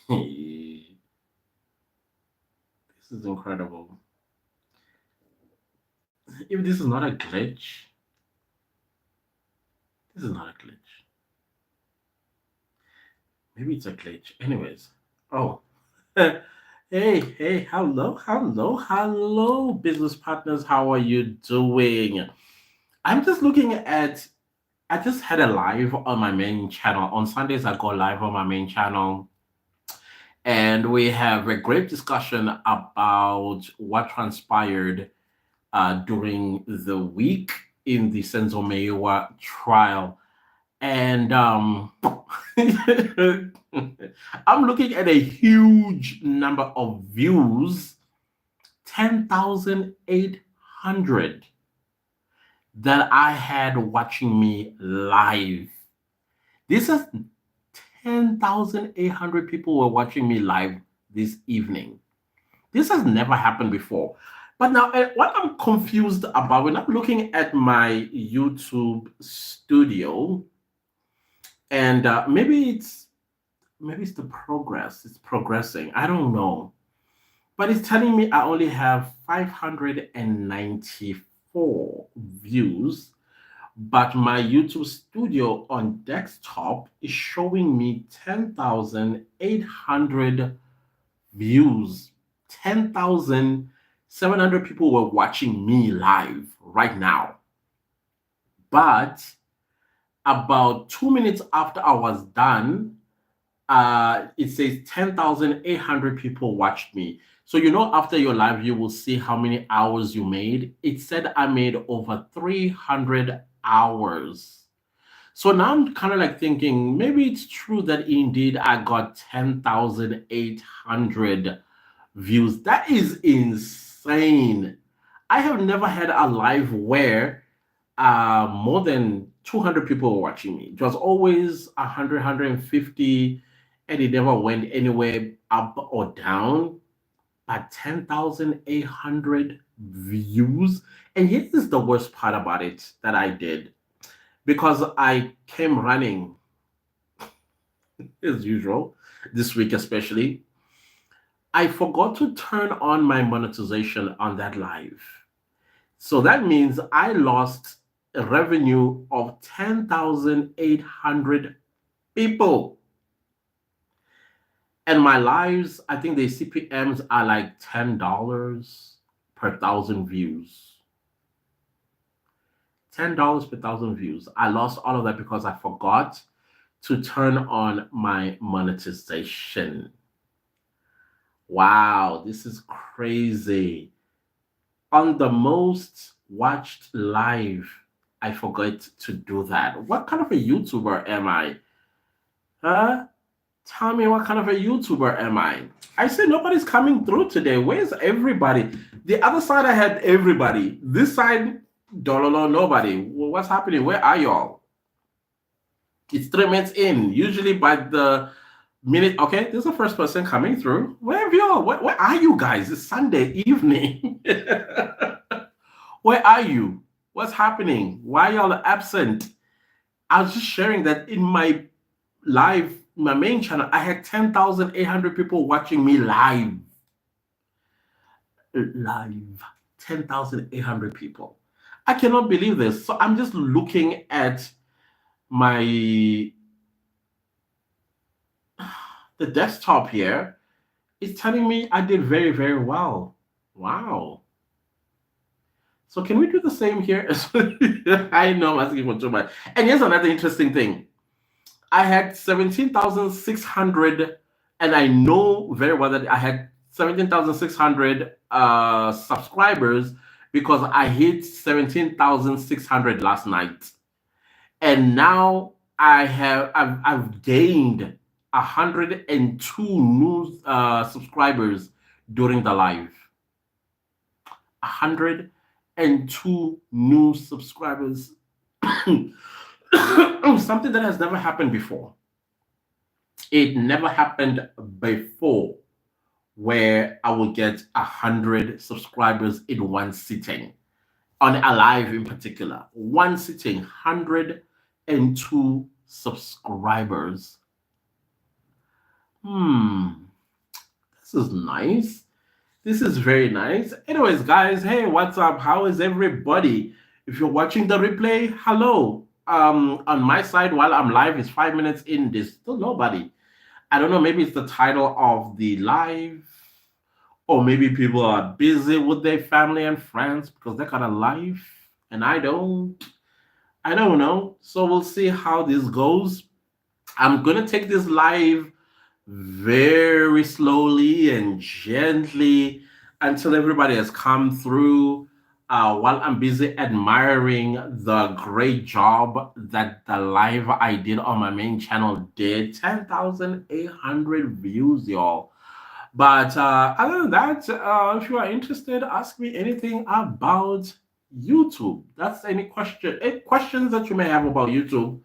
This is incredible. If this is not a glitch, this is not a glitch. Maybe it's a glitch. Anyways. Oh. Hey, hey, hello, business partners. How are you doing? I'm just looking at, I just had a live on my main channel. On Sundays, I go live on my main channel, and we have a great discussion about what transpired during the week in the Senzo Mewa trial. And I'm looking at a huge number of views, 10,800 that I had watching me live. This is 10,800 people were watching me live this evening. This has never happened before. But now, what I'm confused about when I'm looking at my YouTube studio, and maybe it's the progress. It's progressing. I don't know, but it's telling me I only have 594 views, but my YouTube studio on desktop is showing me 10,800 views. 10,700 people were watching me live right now. But about 2 minutes after I was done, it says 10,800 people watched me. So, after your live, you will see how many hours you made. It said I made over 300 hours. So now I'm kind of like thinking maybe it's true that indeed I got 10,800 views. That is insane. I have never had a live where more than 200 people were watching me. It was always 100, 150, and it never went anywhere up or down. But 10,800 views. And here is the worst part about it that I did, because I came running as usual this week, especially. I forgot to turn on my monetization on that live. So that means I lost a revenue of 10,800 people. And my lives, I think the CPMs are like $10 per thousand views. $10 per thousand views. I lost all of that because I forgot to turn on my monetization. Wow, this is crazy. On the most watched live, I forgot to do that. What kind of a YouTuber am I? Huh? Tell me, what kind of a YouTuber am I? I said nobody's coming through today. Where's everybody? The other side, I had everybody. This side, dololo, nobody. What's happening? Where are y'all? It's 3 minutes in. Usually by the minute, okay, this is the first person coming through. Where have y'all? Where are you guys? It's Sunday evening. Where are you? What's happening? Why y'all absent? I was just sharing that in my live, my main channel, I had 10,800 people watching me live. Live. 10,800 people. I cannot believe this. So I'm just looking at my the desktop here. It's telling me I did very, very well. Wow. So can we do the same here? I know I'm asking for too much. And here's another interesting thing. I had 17,600, and I know very well that I had 17,600 subscribers because I hit 17,600 last night. And now I've gained 102 new subscribers during the live. 102 new subscribers. Something that has never happened before. It never happened before where I would get 100 subscribers in one sitting. On a live in particular. One sitting, 102 subscribers. This is nice. This is very nice. Anyways, guys, hey, what's up? How is everybody? If you're watching the replay, hello. On my side, while I'm live, it's 5 minutes in. There's still nobody. I don't know. Maybe it's the title of the live, or maybe people are busy with their family and friends because they got a life, and I don't. I don't know. So we'll see how this goes. I'm gonna take this live very slowly and gently until everybody has come through. While I'm busy admiring the great job that the live I did on my main channel did. 10,800 views, y'all. But other than that, if you are interested, ask me anything about YouTube. That's any questions that you may have about YouTube.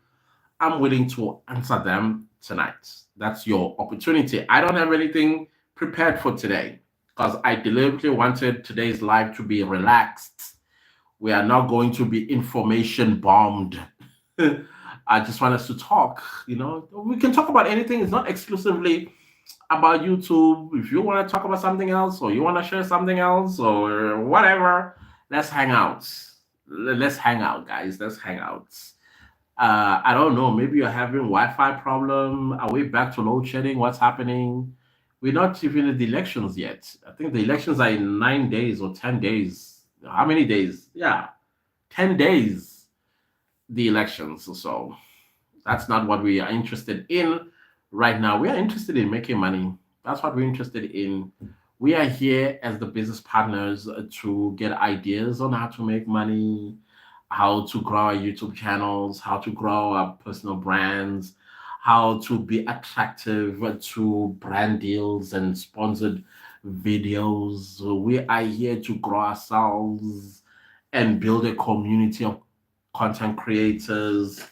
I'm willing to answer them tonight. That's your opportunity. I don't have anything prepared for today because I deliberately wanted today's live to be relaxed. We are not going to be information bombed. I just want us to talk. We can talk about anything. It's not exclusively about YouTube. If you want to talk about something else or you want to share something else or whatever, let's hang out. Let's hang out, guys. Let's hang out. I don't know. Maybe you're having Wi-Fi problem. Are we back to load shedding? What's happening? We're not even in the elections yet. I think the elections are in 9 days or 10 days. How many days? Yeah, 10 days. The elections. So that's not what we are interested in right now. We are interested in making money. That's what we're interested in. We are here as the business partners to get ideas on how to make money, how to grow our YouTube channels, how to grow our personal brands, how to be attractive to brand deals and sponsored videos. We are here to grow ourselves and build a community of content creators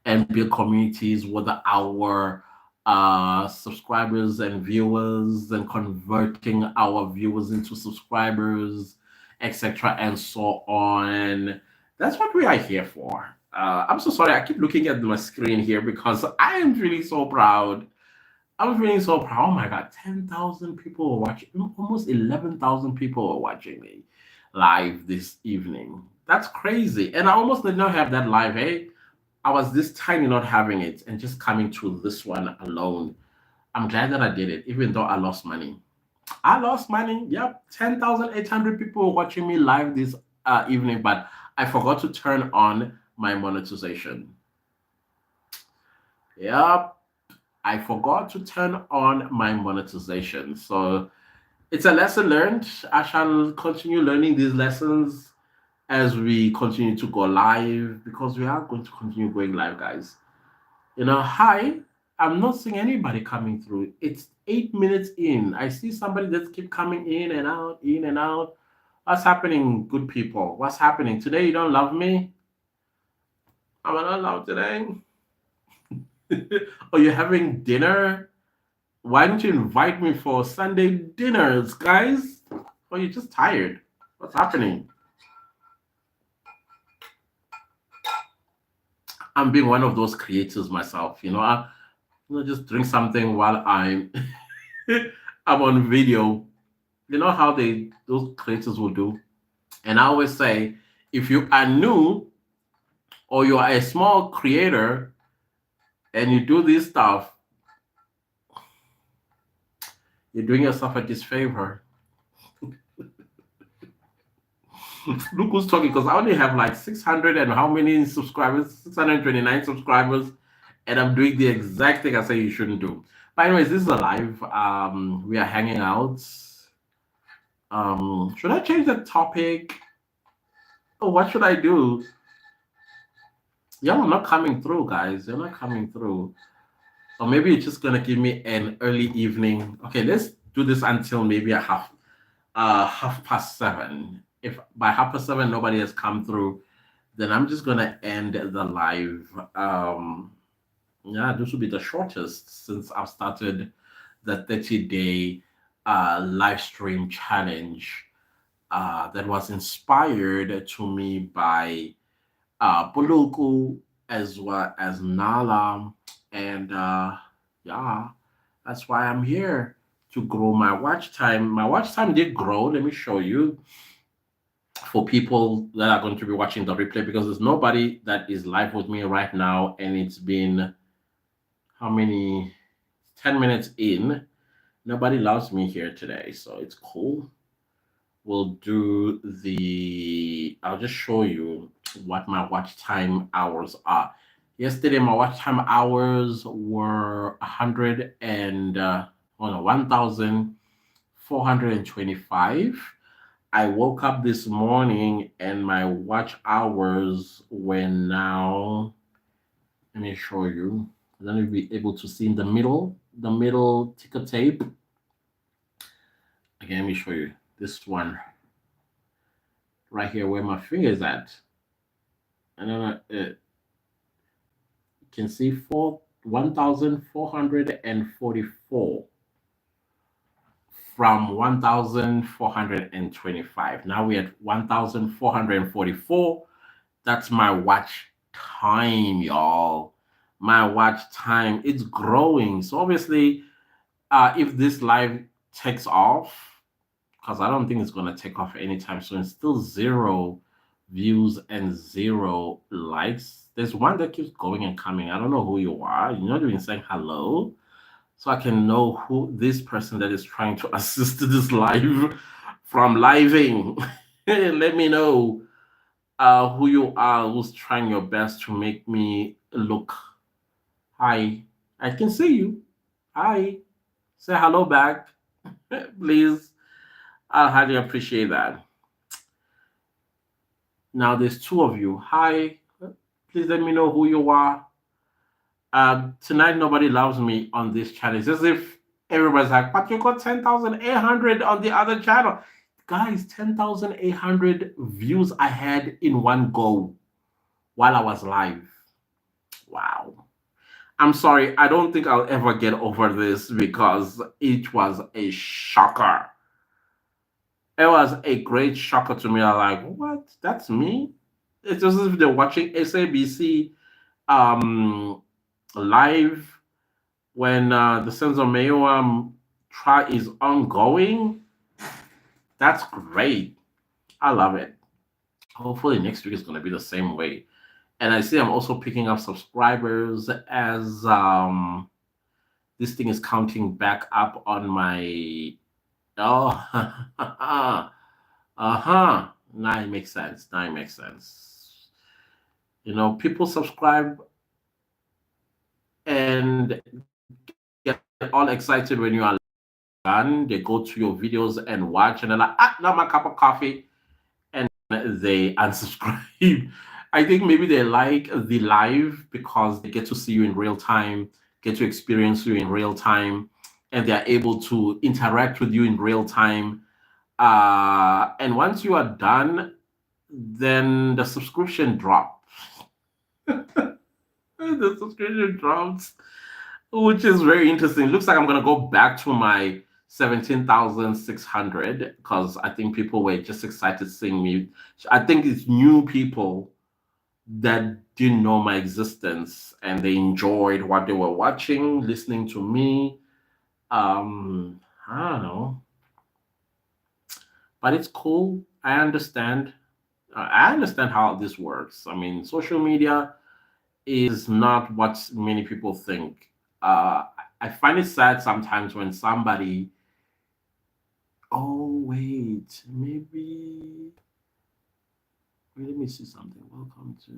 and build communities with our subscribers and viewers and converting our viewers into subscribers, etc., and so on. That's what we are here for. I'm so sorry. I keep looking at my screen here because I am feeling so proud. I'm feeling so proud. Oh my God, 10,000 people were watching. Almost 11,000 people were watching me live this evening. That's crazy. And I almost did not have that live, hey? I was this tiny not having it and just coming to this one alone. I'm glad that I did it, even though I lost money. I lost money. Yep, 10,800 people were watching me live this evening, but I forgot to turn on my monetization. Yep, I forgot to turn on my monetization. So it's a lesson learned. I shall continue learning these lessons as we continue to go live because we are going to continue going live, guys. Hi, I'm not seeing anybody coming through. It's 8 minutes in. I see somebody that keep coming in and out, in and out. What's happening, good people? What's happening? Today you don't love me? Am I not allowed today? Or you're having dinner? Why didn't you invite me for Sunday dinners, guys? Or you're just tired? What's happening? I'm being one of those creators myself. Just drink something while I'm I'm on video. You know how those creators will do. And I always say, if you are new or you are a small creator and you do this stuff, you're doing yourself a disfavor. Look who's talking because I only have like 600 and how many subscribers? 629 subscribers, and I'm doing the exact thing I say you shouldn't do. But anyways, this is a live. We are hanging out. Should I change the topic? Oh, what should I do? Y'all are not coming through, guys. You're not coming through. Or maybe it's just gonna give me an early evening. Okay, let's do this until maybe a half past 7. If by half past 7 nobody has come through, then I'm just gonna end the live. Yeah, this will be the shortest since I've started the 30-day live stream challenge that was inspired to me by Buluku as well as Nala. And yeah, that's why I'm here to grow my watch time. My watch time did grow. Let me show you for people that are going to be watching the replay because there's nobody that is live with me right now, and it's been how many 10 minutes in. Nobody loves me here today, so it's cool. We'll do I'll just show you what my watch time hours are. Yesterday, my watch time hours were 100 and, oh no, 1,425. I woke up this morning and my watch hours were now, let me show you. I don't know if you'll be able to see in the middle ticker tape. Again, let me show you this one right here where my finger is at. And then you can see 1,444 from 1,425. Now we're at 1,444. That's my watch time, y'all. My watch time, it's growing. So obviously, if this live takes off, because I don't think it's going to take off anytime soon, it's still zero views and zero likes. There's one that keeps going and coming. I don't know who you are. You're not even saying hello. So I can know who this person that is trying to assist this live from living. Let me know who you are, who's trying your best to make me look. Hi, I can see you. Hi, say hello back, please. I'll highly appreciate that. Now there's two of you. Hi, please let me know who you are. Tonight nobody loves me on this channel. It's as if everybody's like, but you got 10,800 on the other channel. Guys, 10,800 views I had in one go while I was live. Wow. I'm sorry, I don't think I'll ever get over this because it was a shocker. It was a great shocker to me. I'm like, what? That's me? It's just as if they're watching SABC live when the Sons of Mayo trial is ongoing. That's great. I love it. Hopefully next week is going to be the same way. And I see I'm also picking up subscribers as this thing is counting back up on my. Oh, uh-huh. Now it makes sense. Now it makes sense. You know, people subscribe and get all excited when you are done. They go to your videos and watch, and they're like, now my cup of coffee. And they unsubscribe. I think maybe they like the live because they get to see you in real time, get to experience you in real time, and they're able to interact with you in real time. And once you are done, then the subscription drops. The subscription drops, which is very interesting. Looks like I'm gonna go back to my 17,600 because I think people were just excited seeing me. I think it's new people that didn't know my existence and they enjoyed what they were watching, listening to me. I don't know, but it's cool. I understand. I understand how this works. I mean, social media is not what many people think. I find it sad sometimes when somebody, oh, wait, maybe, wait, let me see something. Welcome to,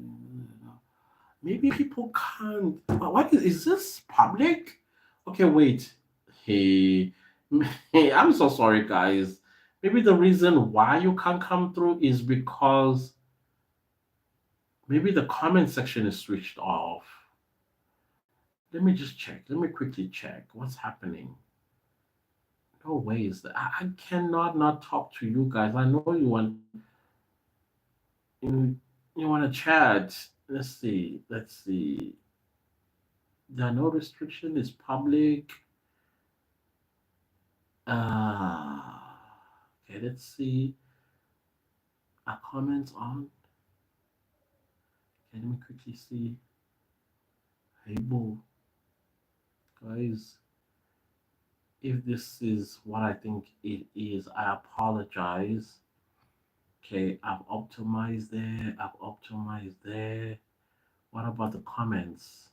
maybe people can't, what is this public? Okay, wait. Hey, hey, I'm so sorry, guys. Maybe the reason why you can't come through is because maybe the comment section is switched off. Let me just check. Let me quickly check what's happening. No ways. I cannot not talk to you guys. I know you, you want to chat. Let's see. Let's see. There are no restriction. It's public. Okay. Let's see. Are comments on? Okay, let me quickly see. Hey, boo, guys. If this is what I think it is, I apologize. Okay, I've optimized there. I've optimized there. What about the comments?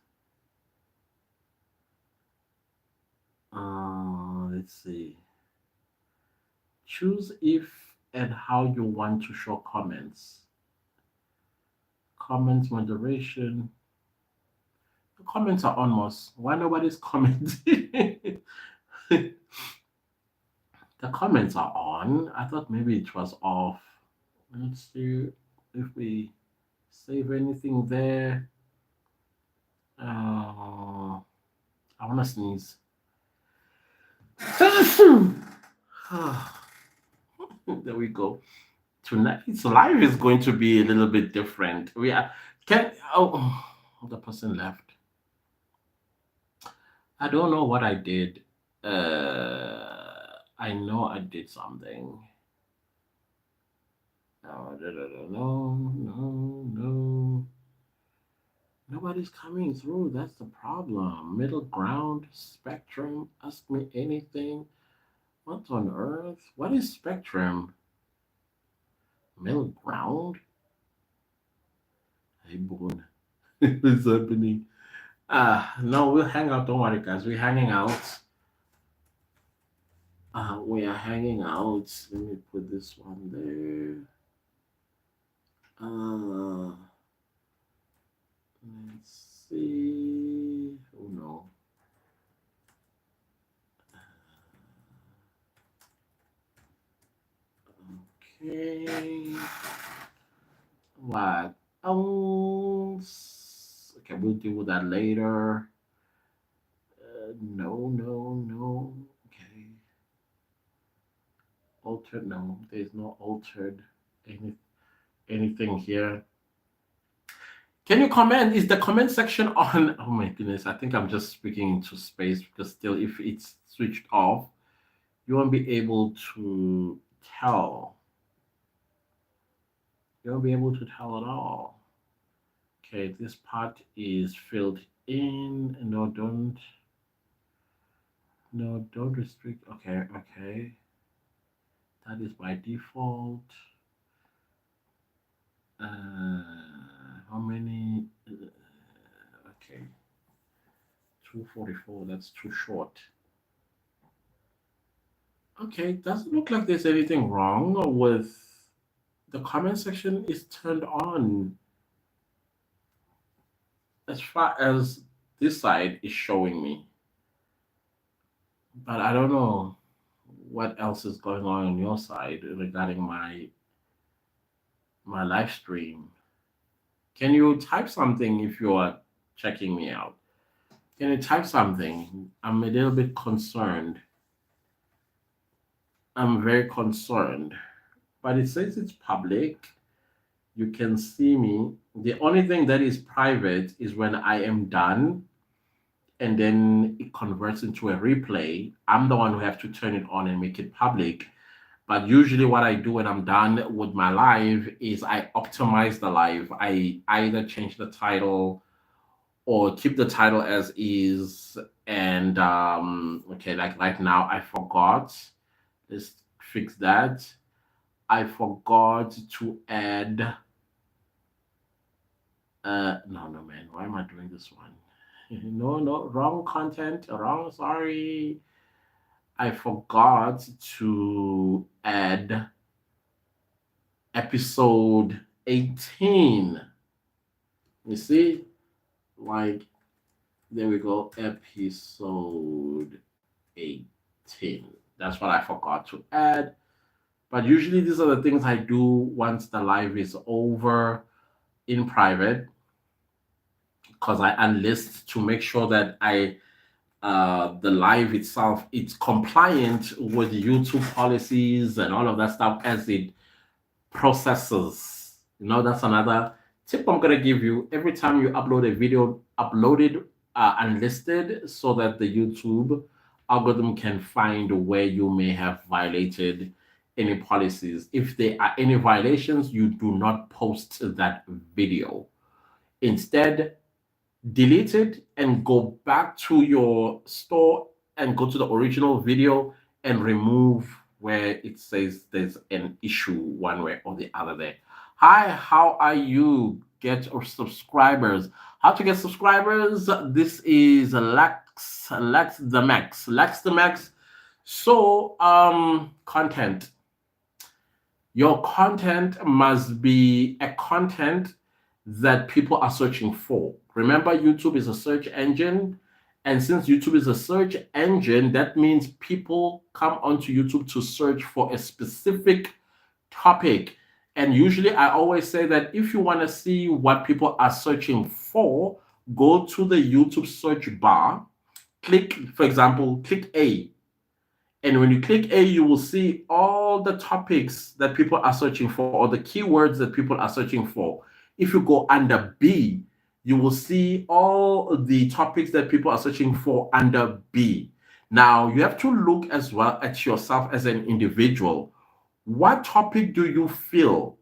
Let's see. Choose if and how you want to show comments. Comments moderation. The comments are almost. Why nobody's commenting? The comments are on. I thought maybe it was off. Let's see if we save anything there. I want to sneeze. There we go. Tonight's live is going to be a little bit different. We are can oh the person left. I don't know what I did. I know I did something. No, no, no, no. Nobody's coming through. That's the problem. Middle ground, spectrum. Ask me anything. What on earth? What is spectrum? Middle ground? Hey, boy. What's happening? No, we'll hang out. Don't worry, guys. We're hanging out. We are hanging out. Let me put this one there. Let's see. Oh no. Okay. What else? Okay, we'll deal with that later. No, no, no. Okay. Altered? No, there's no altered anything here. Can you comment? Is the comment section on? Oh my goodness, I think I'm just speaking into space because still, if it's switched off, you won't be able to tell. You won't be able to tell at all. Okay, this part is filled in. No, don't. No, don't restrict. Okay, okay. That is by default. How many? Okay, 244. That's too short. Okay, doesn't look like there's anything wrong with the comment section is turned on as far as this side is showing me. But I don't know what else is going on your side regarding my live stream. Can you type something if you are checking me out? Can you type something? I'm a little bit concerned. I'm very concerned. But it says it's public. You can see me. The only thing that is private is when I am done and then it converts into a replay. I'm the one who have to turn it on and make it public. But usually what I do when I'm done with my live is I optimize the live. I either change the title or keep the title as is. And okay, like right now I forgot. Let's fix that. I forgot to add no, no, man. Why am I doing this one? No, no, wrong content. Wrong. Sorry. I forgot to add episode 18. You see? Like, there we go. Episode 18. That's what I forgot to add. But usually, these are the things I do once the live is over in private because I unlist to make sure that the live itself it's compliant with YouTube policies and all of that stuff as it processes. That's another tip I'm gonna give you. Every time you upload a video, upload it unlisted so that the YouTube algorithm can find where you may have violated any policies. If there are any violations, you do not post that video. Instead, delete it and go back to your store and go to the original video and remove where it says there's an issue one way or the other there. Hi, how are you? Get our subscribers. How to get subscribers? This is Lex the Max. Lex the Max. So, content. Your content must be a content that people are searching for. Remember, YouTube is a search engine. And since YouTube is a search engine, that means people come onto YouTube to search for a specific topic. And usually, I always say that if you want to see what people are searching for, go to the YouTube search bar, click, for example, click A. And when you click A, you will see all the topics that people are searching for or the keywords that people are searching for. If you go under B, you will see all the topics that people are searching for under B. Now, you have to look as well at yourself as an individual. What topic do you feel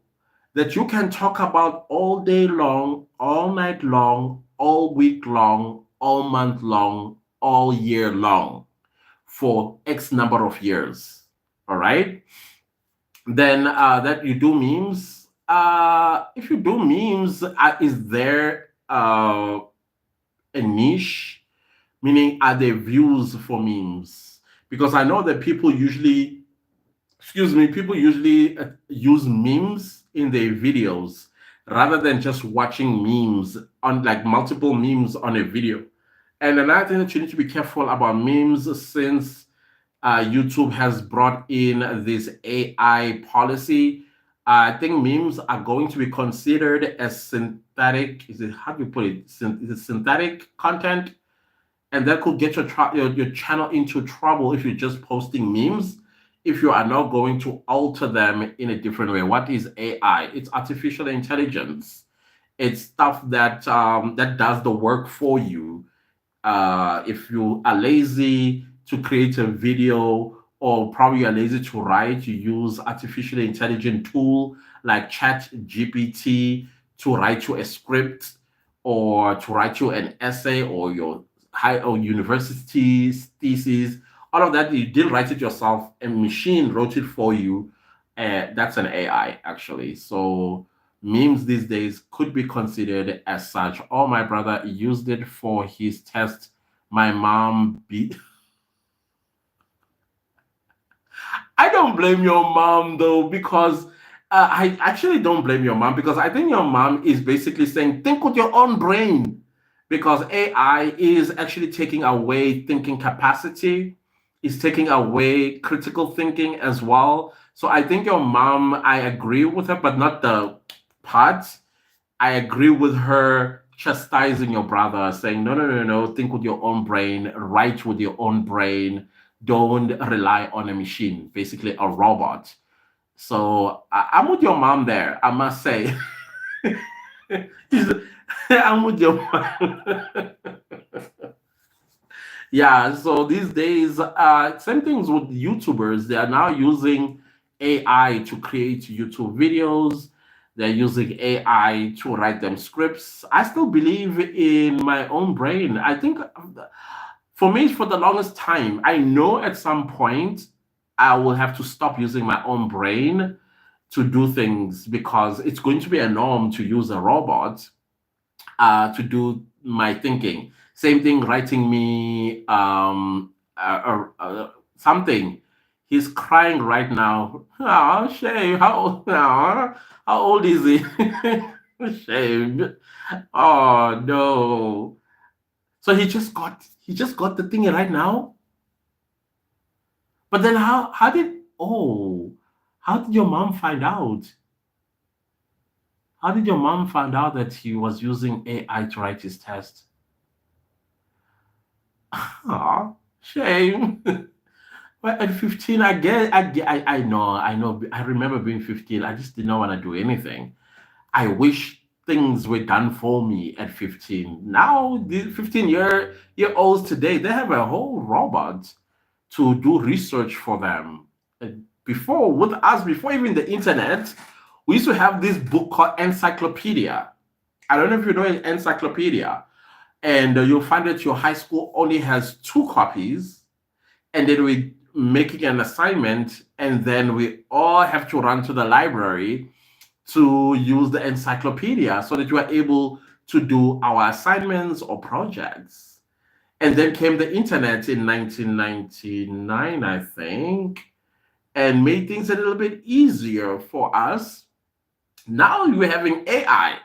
that you can talk about all day long, all night long, all week long, all month long, all year long for X number of years? All right. Then that you do memes. If you do memes, is there a niche? Meaning, are there views for memes? Because I know that people usually, people usually use memes in their videos rather than just watching memes on like multiple memes on a video. And another thing that you need to be careful about memes, since YouTube has brought in this AI policy. I think memes are going to be considered as synthetic. Is it, how do you put it? Is it synthetic content? And that could get your channel into trouble if you're just posting memes, if you are not going to alter them in a different way. What is AI? It's artificial intelligence. It's stuff that that does the work for you. If you are lazy to create a video, or probably are lazy to write, you use artificial intelligence tool like Chat GPT to write you a script or to write you an essay or your high or university thesis. All of that, you didn't write it yourself. A machine wrote it for you. That's an AI actually. So memes these days could be considered as such. Oh, my brother used it for his test. My mom beat. I don't blame your mom though, because I actually don't blame your mom, because I think your mom is basically saying, think with your own brain, because AI is actually taking away thinking capacity, is taking away critical thinking as well. So I think your mom, I agree with her, but not the parts. I agree with her chastising your brother, saying, no, no, no, no, think with your own brain, write with your own brain, don't rely on a machine, basically a robot. So I'm with your mom there, I must say. I'm with your mom. Yeah, so these days, same things with YouTubers. They are now using AI to create YouTube videos. They're using AI to write them scripts. I still believe in my own brain. I think for me, for the longest time, I know at some point I will have to stop using my own brain to do things, because it's going to be a norm to use a robot to do my thinking. Same thing, writing me something. He's crying right now. Oh, shame. How old is he? Shame. Oh no. So he just got the thing right now. But then how did your mom find out? How did your mom find out that he was using AI to write his test? Aw, shame. Well, at 15, I know. I remember being 15. I just did not want to do anything. I wish things were done for me at 15. Now, the 15-year olds today, they have a whole robot to do research for them. Before, with us, before even the internet, we used to have this book called Encyclopedia. I don't know if you know Encyclopedia. And you'll find that your high school only has two copies. and then we making an assignment, and then we all have to run to the library to use the encyclopedia so that you are able to do our assignments or projects. And then came the internet in 1999, I think, and made things a little bit easier for us. Now you're having AI.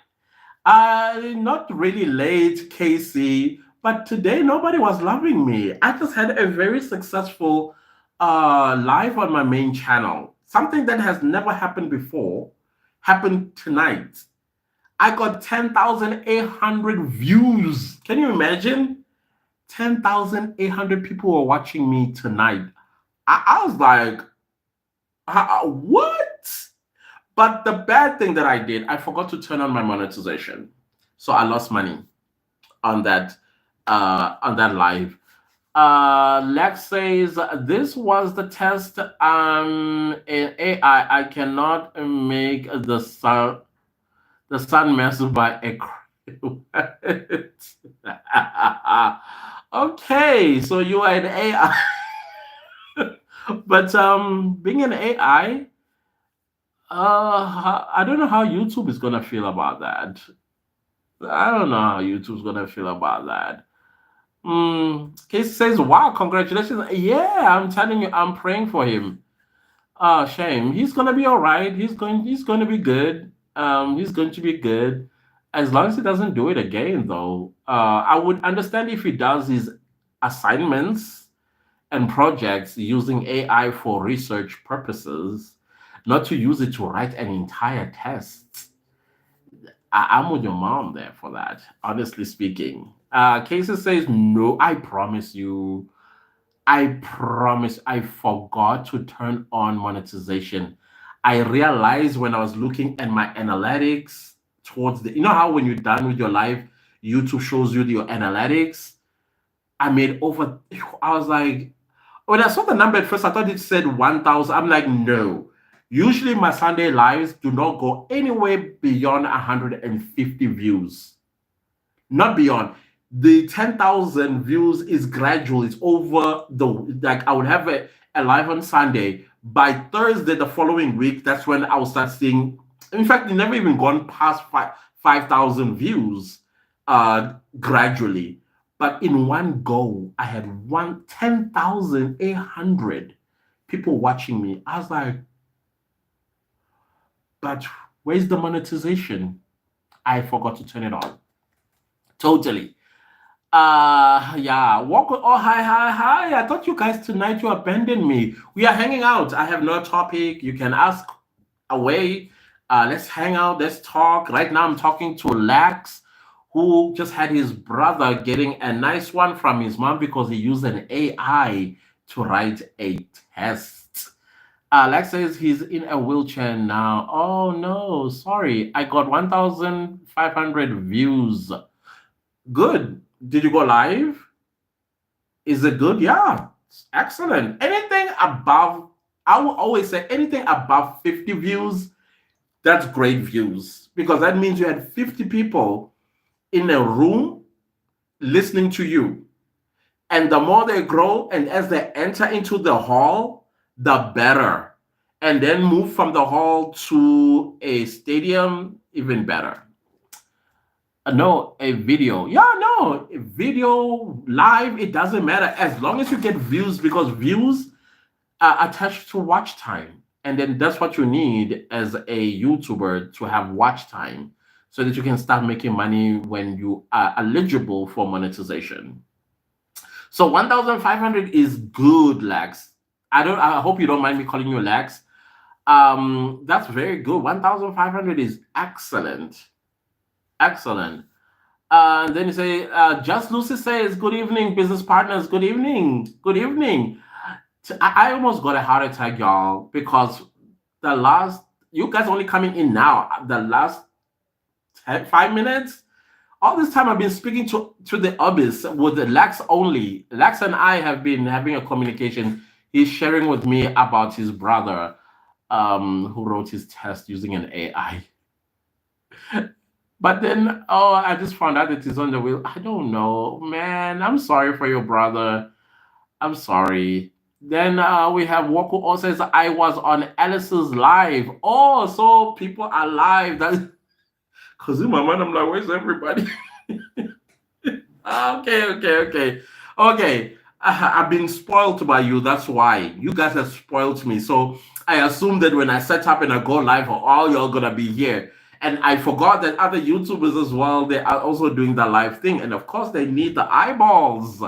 Not really late, Casey, but today nobody was loving me. I just had a very successful live on my main channel. Something that has never happened before happened tonight. I got 10,800 views. Can you imagine? 10,800 people were watching me tonight. I was like, what? But the bad thing that I did, I forgot to turn on my monetization. So I lost money on that live. Lex says this was the test. In AI, I cannot make the sun messed by a okay, so you are an AI. But being an AI, I don't know how YouTube is gonna feel about that. I don't know how YouTube's gonna feel about that. Casey says, "Wow, congratulations!" Yeah, I'm telling you, I'm praying for him. Shame. He's gonna be all right. He's going to be good. He's going to be good. As long as he doesn't do it again, though. I would understand if he does his assignments and projects using AI for research purposes, not to use it to write an entire test. I'm with your mom there for that, honestly speaking. Casey says, no, I promise you. I promise I forgot to turn on monetization. I realized when I was looking at my analytics towards the, you know how when you're done with your live, YouTube shows you your analytics. I made over, I was like, when I saw the number at first, I thought it said 1,000. I'm like, no. Usually my Sunday lives do not go anywhere beyond 150 views, not beyond. The 10,000 views is gradual. It's over the, like I would have a live on Sunday. By Thursday the following week, that's when I will start seeing. In fact, it never even gone past 5,000 views gradually. But in one go, I had 10,800 people watching me. I was like, but where's the monetization? I forgot to turn it on. Totally. Yeah. Walk. Oh, hi, hi, hi. I thought you guys tonight you abandoned me. We are hanging out. I have no topic. You can ask away. Let's hang out. Let's talk. Right now, I'm talking to Lax, who just had his brother getting a nice one from his mom because he used an AI to write a test. Lex says he's in a wheelchair now. Oh no, sorry. I got 1,500 views. Good. Did you go live? Is it good? Yeah. Excellent. Anything above, I will always say anything above 50 views, that's great views because that means you had 50 people in a room listening to you. And the more they grow and as they enter into the hall, the better. And then move from the hall to a stadium, even better. No, a video. Yeah, no, a video live, it doesn't matter as long as you get views because views are attached to watch time. And then that's what you need as a YouTuber to have watch time so that you can start making money when you are eligible for monetization. So 1,500 is good, Lex. I hope you don't mind me calling you Lex. That's very good. 1,500 is excellent. Excellent. Then you say, Just Lucy says, good evening, business partners. Good evening. Good evening. I almost got a heart attack, y'all, because you guys only coming in now, the last 5 minutes. All this time I've been speaking to the abyss with the Lex only. Lex and I have been having a communication. He's sharing with me about his brother who wrote his test using an AI. But then, oh, I just found out that he's on the wheel. I don't know, man. I'm sorry for your brother. I'm sorry. Then we have Woko also says, I was on Alice's live. Oh, so people are live. That's because in my mind, I'm like, where's everybody? Okay. I've been spoiled by you. That's why you guys have spoiled me. So I assume that when I set up and I go live, all y'all gonna be here. And I forgot that other YouTubers as well, they are also doing the live thing. And of course, they need the eyeballs.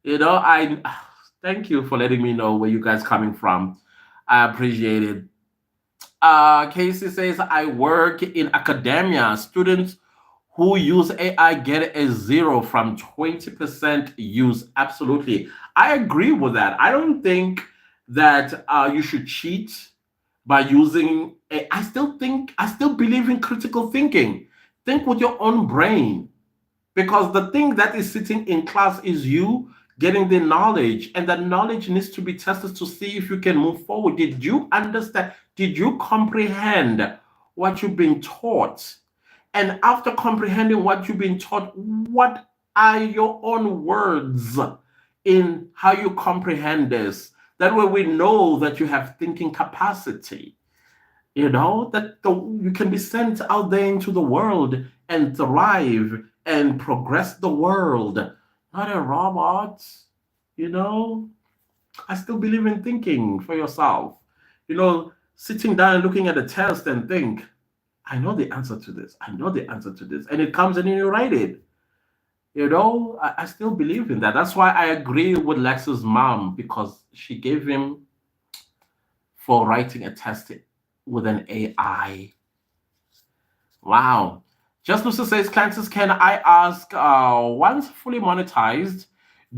I thank you for letting me know where you guys coming from. I appreciate it. Casey says, I work in academia. Students who use AI get a 0 from 20% use. Absolutely. I agree with that. I don't think that you should cheat by using I still believe in critical thinking. Think with your own brain, because the thing that is sitting in class is you getting the knowledge, and that knowledge needs to be tested to see if you can move forward. Did you understand? Did you comprehend what you've been taught? And after comprehending what you've been taught, what are your own words in how you comprehend this? That way we know that you have thinking capacity, that you can be sent out there into the world and thrive and progress the world, not a robot. you know I still believe in thinking for yourself, sitting down and looking at a test and think, I know the answer to this, and it comes and you write it. I still believe in that. That's why I agree with Lex's mom, because she gave him for writing a test with an AI. Wow. Just Lucy says, Clantis, can I ask, once fully monetized,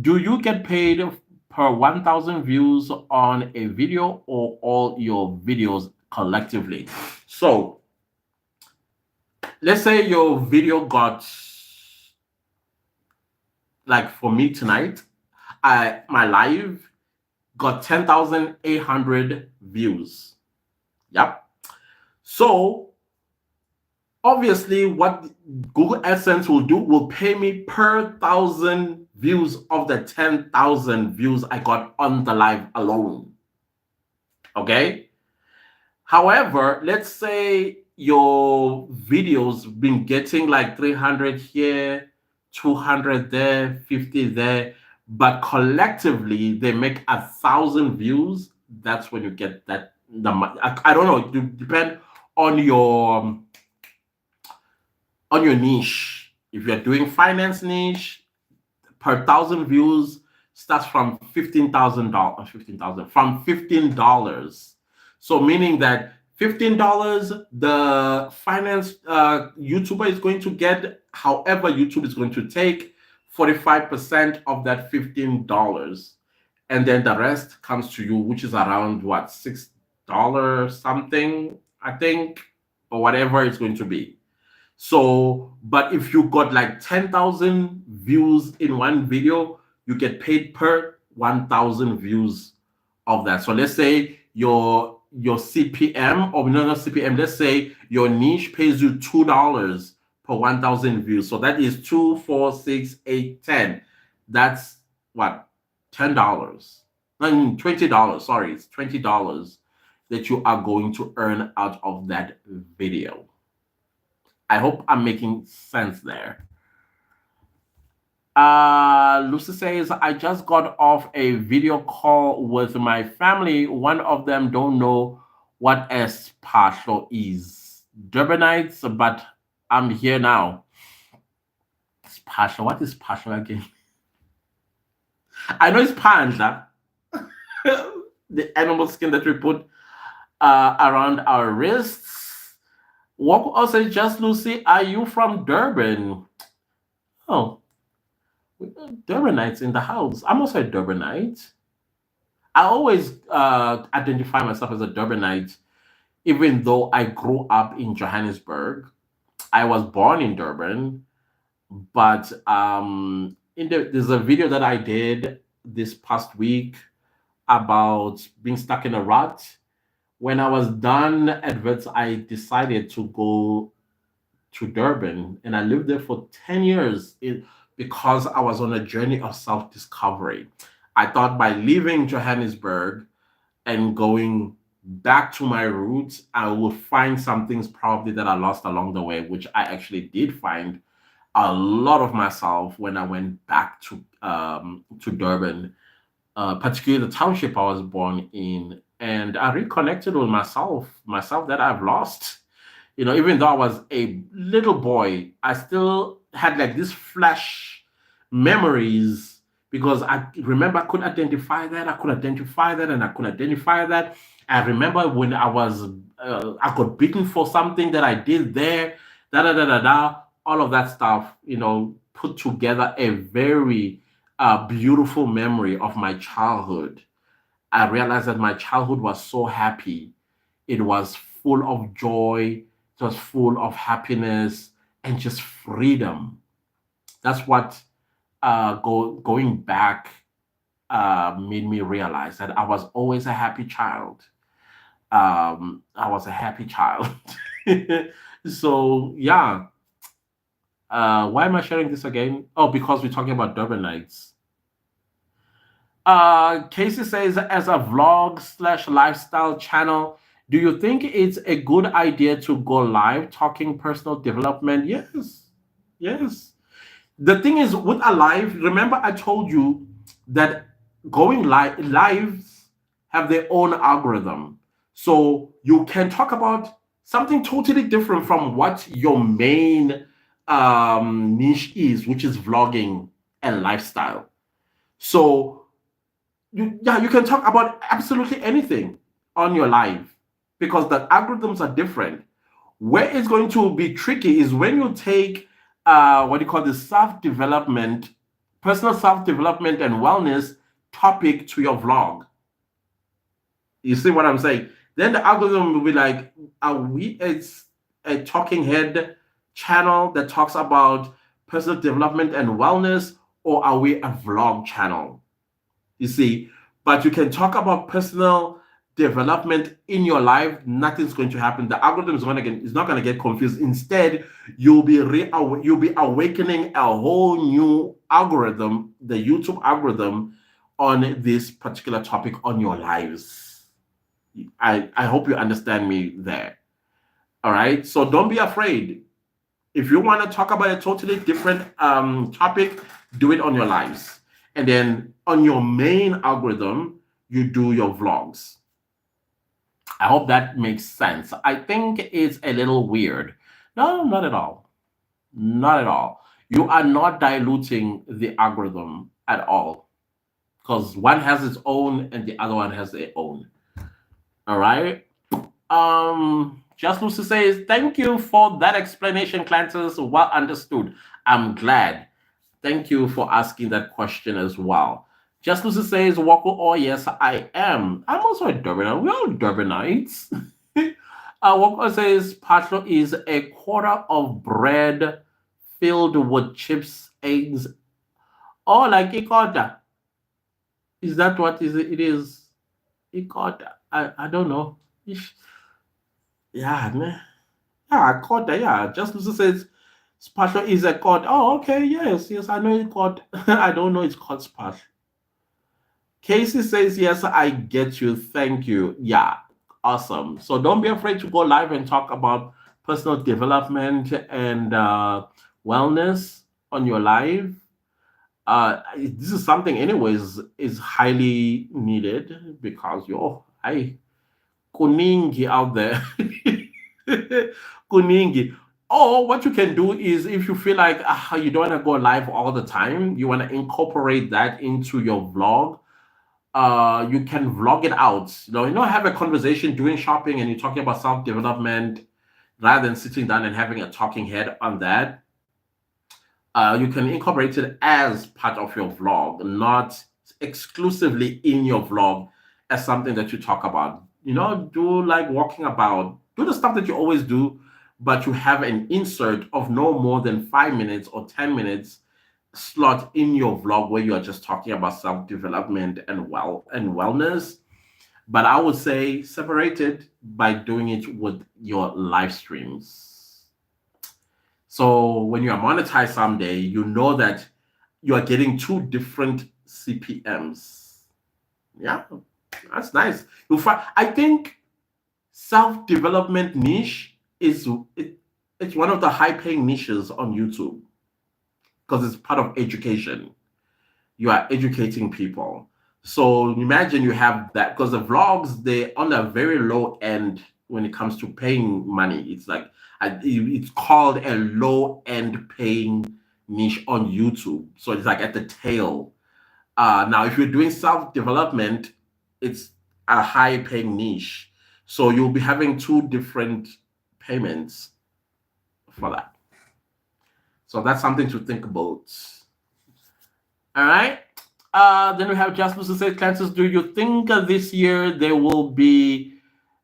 do you get paid per 1,000 views on a video, or all your videos collectively? So let's say your video got, like for me tonight, my live got 10,800 views. Yep. So obviously, what Google AdSense will pay me per 1,000 views of the 10,000 views I got on the live alone. Okay. However, let's say your videos been getting like 300 here, 200 there, 50 there, but collectively they make 1,000 views. That's when you get that. I don't know. It depend on your niche. If you're doing finance niche, per 1,000 views starts from $15,000. From $15. So meaning that $15, the finance YouTuber is going to get, however YouTube is going to take 45% of that $15, and then the rest comes to you, which is around what, $6 something, I think, or whatever it's going to be. So, but if you got like 10,000 views in one video, you get paid per 1,000 views of that. So let's say your CPM, or no, not CPM, let's say your niche pays you $2 per 1,000 views. So that is 2, 4, 6, 8, 10. That's what? $10. I mean, $20. Sorry, it's $20 that you are going to earn out of that video. I hope I'm making sense there. Lucy says, I just got off a video call with my family. One of them don't know what a spatial is. Durbanites, but I'm here now. Spatial, what is spatial again? I know it's panda, the animal skin that we put around our wrists. What also, just Lucy, are you from Durban? Oh, Durbanites in the house. I'm also a Durbanite. I always identify myself as a Durbanite, even though I grew up in Johannesburg. I was born in Durban, but there's a video that I did this past week about being stuck in a rut. When I was done at Wits, I decided to go to Durban, and I lived there for 10 years because I was on a journey of self discovery. I thought by leaving Johannesburg and going back to my roots, I would find some things probably that I lost along the way, which I actually did find a lot of myself when I went back to Durban, particularly the township I was born in, and I reconnected with myself that I've lost. Even though I was a little boy, I still had like these flash memories because I remember I could identify that, and I could identify that. I remember when I got beaten for something that I did there, da da da da da, all of that stuff, put together a very beautiful memory of my childhood. I realized that my childhood was so happy. It was full of joy, it was full of happiness and just freedom. That's what going back made me realize that I was always a happy child. I was a happy child. So, yeah. Why am I sharing this again? Oh, because we're talking about Durbanites. Casey says, as a vlog slash lifestyle channel, do you think it's a good idea to go live talking personal development? Yes. Yes. The thing is, with a live, remember I told you that going lives have their own algorithm. So you can talk about something totally different from what your main niche is, which is vlogging and lifestyle. So you can talk about absolutely anything on your live because the algorithms are different. Where it's going to be tricky is when you take what you call the self-development, personal self-development and wellness topic to your vlog. You see what I'm saying? Then the algorithm will be like, are we a talking head channel that talks about personal development and wellness, or are we a vlog channel? You see, but you can talk about personal development in your life. Nothing's going to happen. The algorithm is not going to get confused. Instead, you'll be awakening a whole new algorithm, the YouTube algorithm, on this particular topic on your lives. I hope you understand me there. All right. So don't be afraid. If you want to talk about a totally different topic, do it on your lives. And then on your main algorithm, you do your vlogs. I hope that makes sense. I think it's a little weird. No, not at all. Not at all. You are not diluting the algorithm at all because one has its own and the other one has their own. All right. Just Lucy says, thank you for that explanation, Clantis. Well understood. I'm glad. Thank you for asking that question as well. Just Lucy says, Wako, oh yes, I am. I'm also a Durbanite. We're all Durbanites. Wako says, Patro is a quarter of bread filled with chips, eggs. Oh, like ikota. Is that what it is? Ikota. I don't know. Yeah, man. Yeah, ikota, yeah. Just Lucy says, Spatula is a god. Oh, okay, yes, yes, I know it's called. I don't know it's called Spatula. Casey says, yes, I get you. Thank you. Yeah, awesome. So don't be afraid to go live and talk about personal development and wellness on your live. This is something, anyways, is highly needed because I kuningi out there. Kuningi. Or what you can do is if you feel like you don't want to go live all the time, you want to incorporate that into your vlog. You can vlog it out. Have a conversation doing shopping and you're talking about self-development rather than sitting down and having a talking head on that. You can incorporate it as part of your vlog, not exclusively in your vlog as something that you talk about. Do like walking about, do the stuff that you always do, but you have an insert of no more than 5 minutes or 10 minutes slot in your vlog where you are just talking about self-development and wellness. But I would say separate it by doing it with your live streams. So when you are monetized someday, you know that you are getting two different CPMs. Yeah, that's nice. I think self-development niche it's one of the high-paying niches on YouTube because it's part of education. You are educating people. So imagine you have that because the vlogs they're on a very low end when it comes to paying money. It's like it's called a low end paying niche on YouTube. So it's like at the tail. Now, if you're doing self development, it's a high paying niche. So you'll be having two different payments for that. So that's something to think about. All right. Then we have Jasper who says, Clantis, do you think this year there will be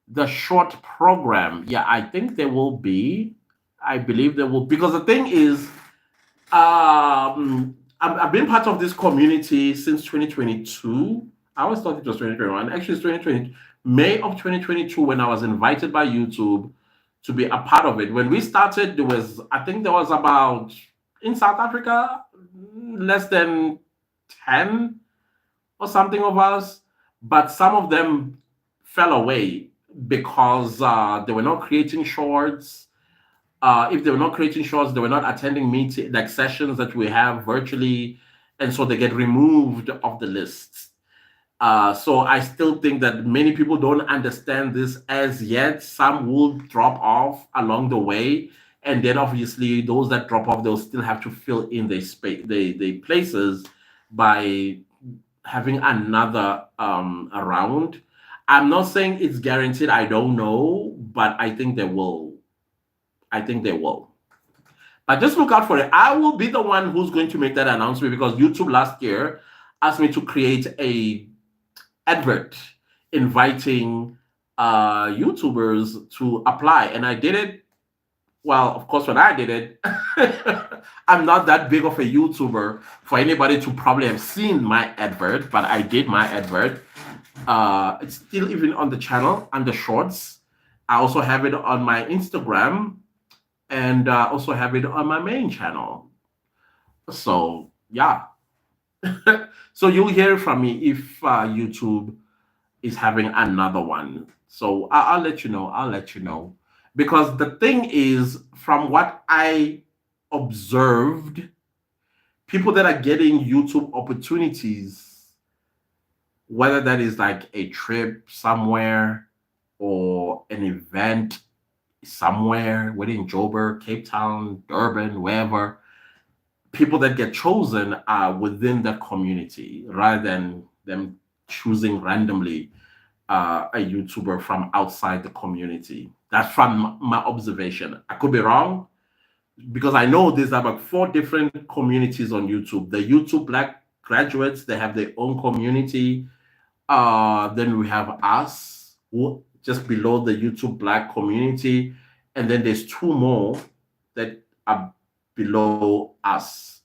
the short program? Yeah, I think there will be. I believe there will, because the thing is, I've been part of this community since 2022. I always thought it was 2021. Actually, it's 2020, May of 2022, when I was invited by YouTube to be a part of it. When we started, I think there was about, in South Africa, less than 10 or something of us, but some of them fell away because they were not creating shorts. If they were not creating shorts, they were not attending meeting like sessions that we have virtually, and so they get removed off the list. So I still think that many people don't understand this as yet. Some will drop off along the way, and then obviously those that drop off, they'll still have to fill in their space, the places by having another round. I'm not saying it's guaranteed. I don't know, but I think they will. I think they will. But just look out for it. I will be the one who's going to make that announcement because YouTube last year asked me to create a advert inviting YouTubers to apply, and I did it. Well, of course, when I did it, I'm not that big of a YouTuber for anybody to probably have seen my advert, but I did my advert. It's still even on the channel under shorts. I also have it on my Instagram and also have it on my main channel. So yeah, so you'll hear from me if YouTube is having another one. So I'll let you know. I'll let you know because the thing is, from what I observed, people that are getting YouTube opportunities, whether that is like a trip somewhere or an event somewhere, whether in Joburg, Cape Town, Durban, wherever, people that get chosen are within the community rather than them choosing randomly a YouTuber from outside the community. That's from my observation. I could be wrong because I know there's about 4 different communities on YouTube. The YouTube Black graduates, they have their own community. Then we have us, who just below the YouTube Black community, and then there's 2 more that are below us,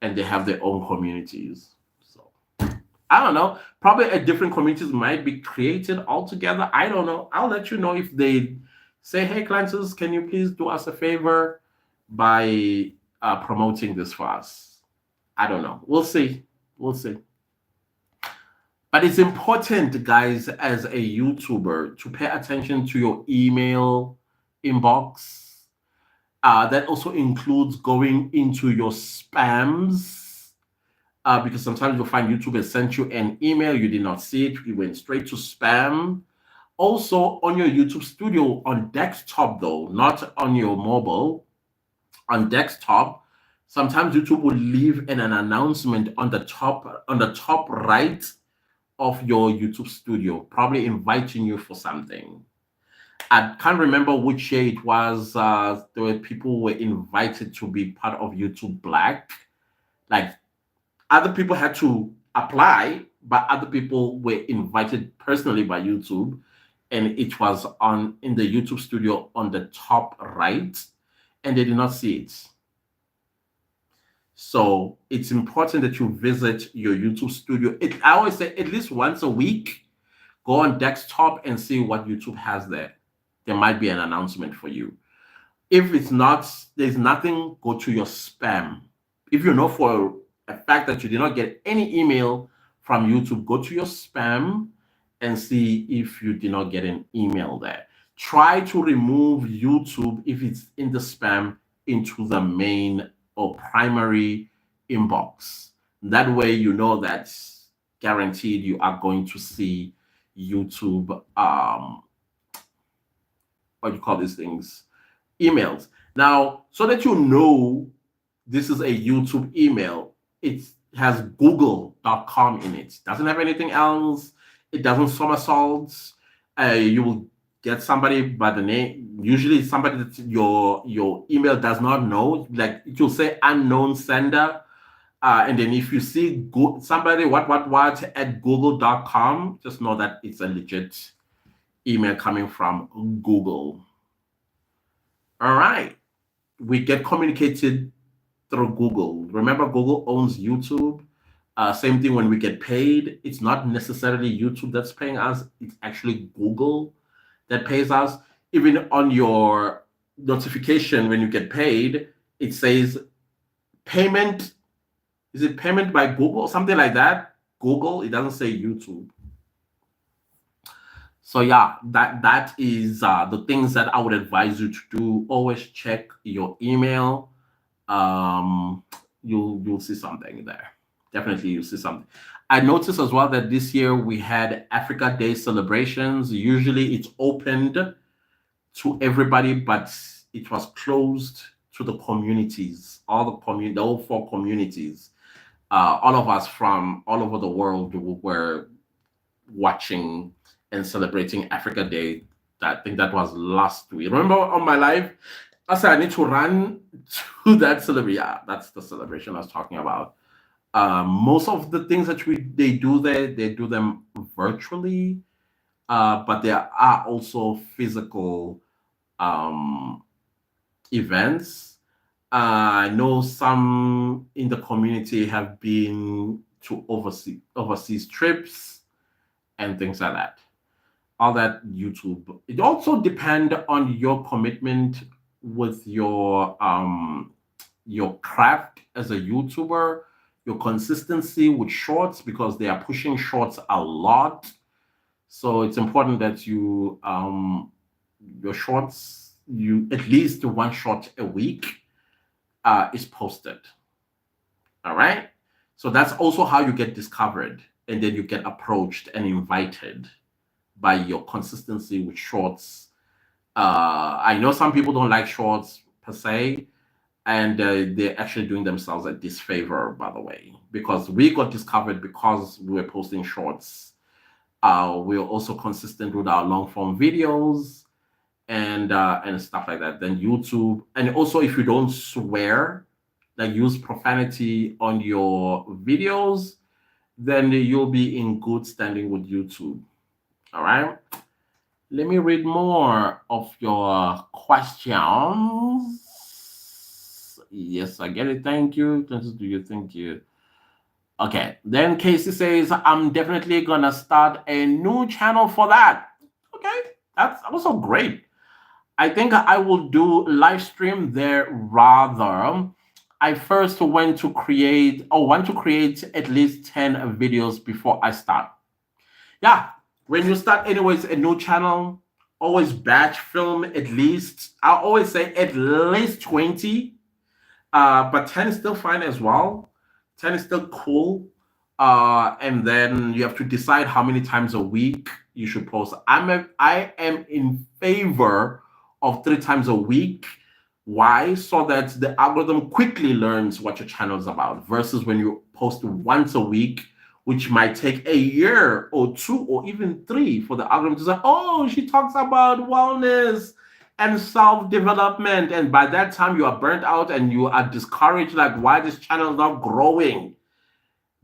and they have their own communities. So I don't know. Probably a different communities might be created altogether. I don't know. I'll let you know if they say, "Hey, Clantis, can you please do us a favor by promoting this for us?" I don't know. We'll see. We'll see. But it's important, guys, as a YouTuber, to pay attention to your email inbox. That also includes going into your spams, because sometimes you'll find YouTube has sent you an email, you did not see it, it went straight to spam. Also, on your YouTube Studio on desktop, though, not on your mobile, on desktop, sometimes YouTube will leave an announcement on the top right of your YouTube Studio, probably inviting you for something. I can't remember which year it was. There were people who were invited to be part of YouTube Black. Like other people had to apply, but other people were invited personally by YouTube, and it was on in the YouTube Studio on the top right, and they did not see it. So it's important that you visit your YouTube Studio. I always say at least once a week, go on desktop and see what YouTube has there. There might be an announcement for you. If it's not, there's nothing, go to your spam. If you know for a fact that you did not get any email from YouTube, go to your spam and see if you did not get an email there. Try to remove YouTube if it's in the spam into the main or primary inbox. That way, you know that guaranteed you are going to see YouTube, what do you call these things? Emails. Now, so that you know this is a YouTube email, it has google.com in it. Doesn't have anything else. It doesn't somersaults. You will get somebody by the name, usually somebody that your email does not know, like it will say unknown sender. And then if you see somebody what at google.com, just know that it's a legit email coming from Google. All right. We get communicated through Google. Remember, Google owns YouTube. Same thing when we get paid. It's not necessarily YouTube that's paying us. It's actually Google that pays us. Even on your notification when you get paid, it says payment. Is it payment by Google? Something like that. Google. It doesn't say YouTube. So yeah, that is the things that I would advise you to do. Always check your email. You'll see something there. Definitely, you'll see something. I noticed as well that this year we had Africa Day celebrations. Usually, it's opened to everybody, but it was closed to the communities, all 4 communities. All of us from all over the world were watching and celebrating Africa Day. I think that was last week. Remember on my live, I said I need to run to that celebration. Yeah, that's the celebration I was talking about. Most of the things that they do there, they do them virtually, but there are also physical um, events. I know some in the community have been to overseas trips and things like that. All that YouTube. It also depends on your commitment with your craft as a YouTuber, your consistency with shorts because they are pushing shorts a lot. So it's important that your shorts, you at least one short a week is posted. All right. So that's also how you get discovered, and then you get approached and invited by your consistency with shorts. I know some people don't like shorts per se, and they're actually doing themselves a disfavor, by the way, because we got discovered because we were posting shorts. We're also consistent with our long form videos and stuff like that. Then YouTube, and also if you don't swear, like use profanity on your videos, then you'll be in good standing with YouTube. All right. Let me read more of your questions. Yes, I get it. Thank you. Clantis, do you think you? Okay. Then Casey says, I'm definitely going to start a new channel for that. Okay. That's also great. I think I will do live stream there rather. I first want to create at least 10 videos before I start. Yeah, when you start anyways a new channel, always batch film at least. I always say at least 20, but 10 is still fine as well. 10 is still cool. And then you have to decide how many times a week you should post. I am in favor of 3 times a week. Why? So that the algorithm quickly learns what your channel is about versus when you post once a week, which might take a year or 2 or even 3 for the algorithm to say, oh, she talks about wellness and self-development. And by that time, you are burnt out and you are discouraged, like, why this channel is not growing?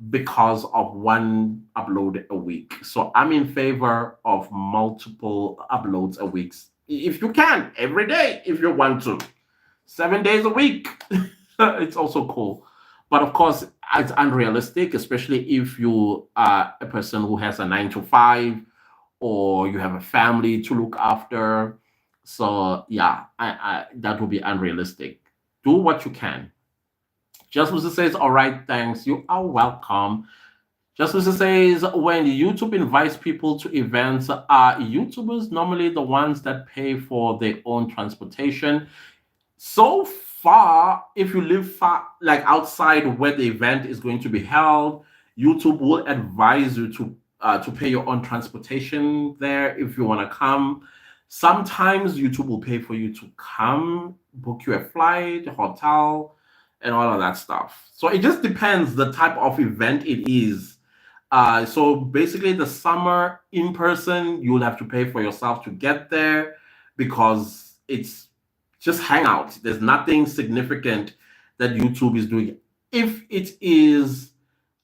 Because of one upload a week. So I'm in favor of multiple uploads a week. If you can, every day, if you want to. 7 days a week. It's also cool. But of course, it's unrealistic, especially if you are a person who has a 9 to 5 or you have a family to look after. So yeah, that would be unrealistic. Do what you can. Just Lucy says, all right, thanks. You are welcome. Just as it says, when YouTube invites people to events, are YouTubers normally the ones that pay for their own transportation? So far, if you live far, like outside where the event is going to be held, YouTube will advise you to pay your own transportation there if you want to come. Sometimes YouTube will pay for you to come, book you a flight, hotel, and all of that stuff. So it just depends the type of event it is. So basically, the summer in person, you'll have to pay for yourself to get there because it's just hangout. There's nothing significant that YouTube is doing. If it is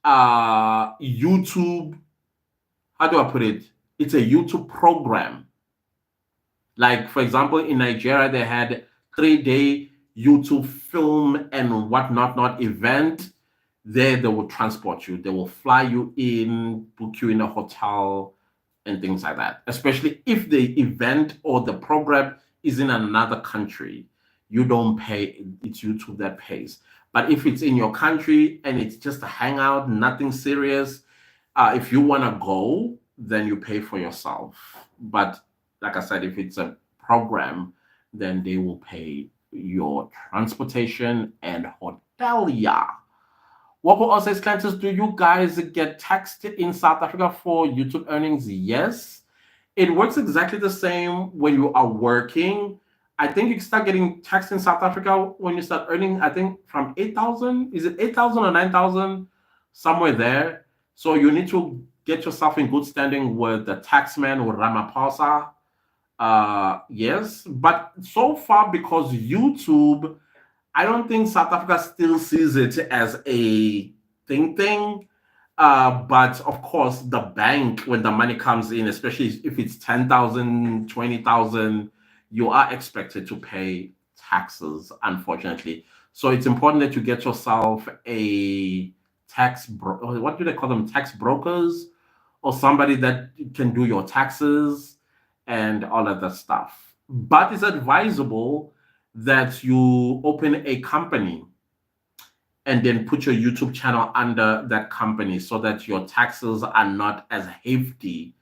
YouTube, how do I put it? It's a YouTube program. Like, for example, in Nigeria, they had 3 day YouTube film and whatnot not event. There, they will transport you. They will fly you in, book you in a hotel, and things like that. Especially if the event or the program is in another country, you don't pay. It's YouTube that pays. But if it's in your country and it's just a hangout, nothing serious, if you want to go, then you pay for yourself. But like I said, if it's a program, then they will pay your transportation and hotel. Yeah. What also says, Clantis, do you guys get taxed in South Africa for YouTube earnings? Yes. It works exactly the same when you are working. I think you start getting taxed in South Africa when you start earning, I think from 8,000. Is it 8,000 or 9,000? Somewhere there. So you need to get yourself in good standing with the taxman, with Ramaphosa. Yes. But so far, because YouTube, I don't think South Africa still sees it as a thing. But of course, the bank, when the money comes in, especially if it's 10,000, 20,000, you are expected to pay taxes, unfortunately. So it's important that you get yourself a what do they call them? Tax brokers, or somebody that can do your taxes and all of that stuff. But it's advisable that you open a company and then put your YouTube channel under that company so that your taxes are not as hefty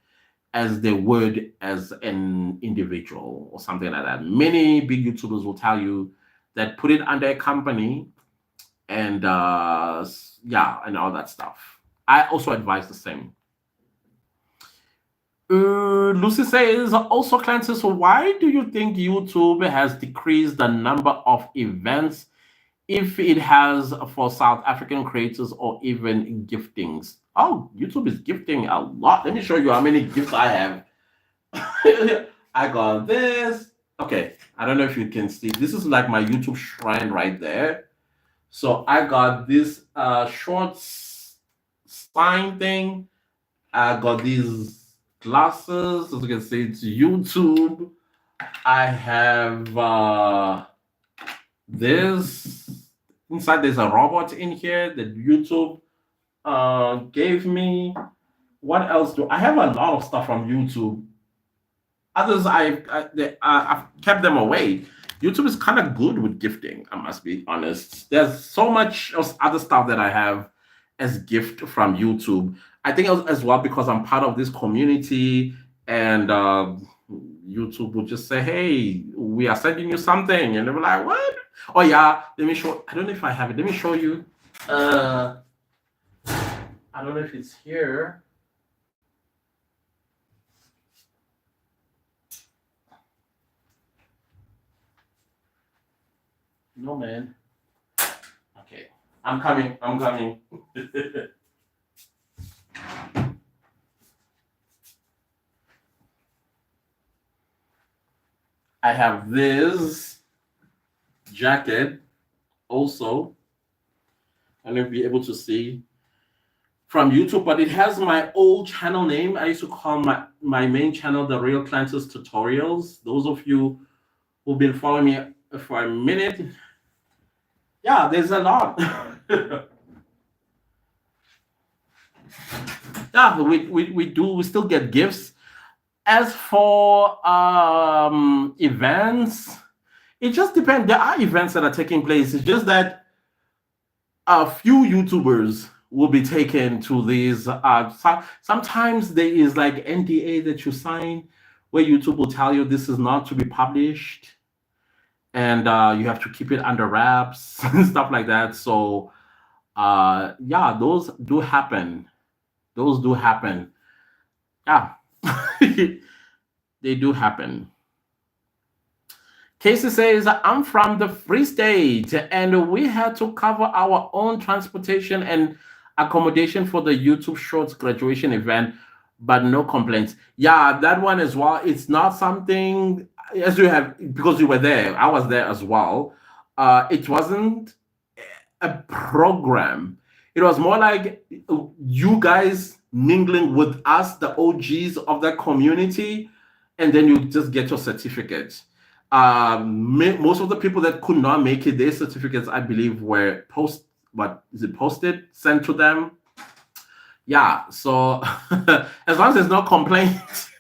as they would as an individual or something like that. Many big YouTubers will tell you that put it under a company and yeah, and all that stuff. I also advise the same. Lucy says, also, Clantis, why do you think YouTube has decreased the number of events, if it has, for South African creators or even giftings? Oh, YouTube is gifting a lot. Let me show you how many gifts I have. I got this. Okay, I don't know if you can see. This is like my YouTube shrine right there. So I got this short sign thing. I got these glasses. As you can see, it's YouTube. I have this. Inside there's a robot in here that YouTube gave me. What else do I have? A lot of stuff from YouTube. Others I've kept them away. YouTube is kind of good with gifting, I must be honest. There's so much other stuff that I have as gift from YouTube. I think as well because I'm part of this community, and YouTube would just say, "Hey, we are sending you something," and they were like, "What?" Oh yeah, let me show. I don't know if I have it. Let me show you. I don't know if it's here. No, man. Okay. I'm coming. I'm coming. I have this jacket also. I don't know if you'll be able to see from YouTube, but it has my old channel name. I used to call my main channel The Real Clantis Tutorials. Those of you who've been following me for a minute, yeah, there's a lot. Yeah, we still get gifts. As for events, it just depends. There are events that are taking place. It's just that a few YouTubers will be taken to these. Sometimes there is like NDA that you sign where YouTube will tell you this is not to be published, and you have to keep it under wraps and stuff like that. So yeah, those do happen. Those do happen. Yeah, they do happen. Casey says, I'm from the Free State and we had to cover our own transportation and accommodation for the YouTube Shorts graduation event, but no complaints. Yeah, that one as well. It's not something, as you have, because you were there, I was there as well. It wasn't a program. It was more like you guys mingling with us, the OGs of that community, and then you just get your certificate. Most of the people that could not make it, their certificates, I believe, were posted, sent to them. Yeah, so as long as there's no complaints.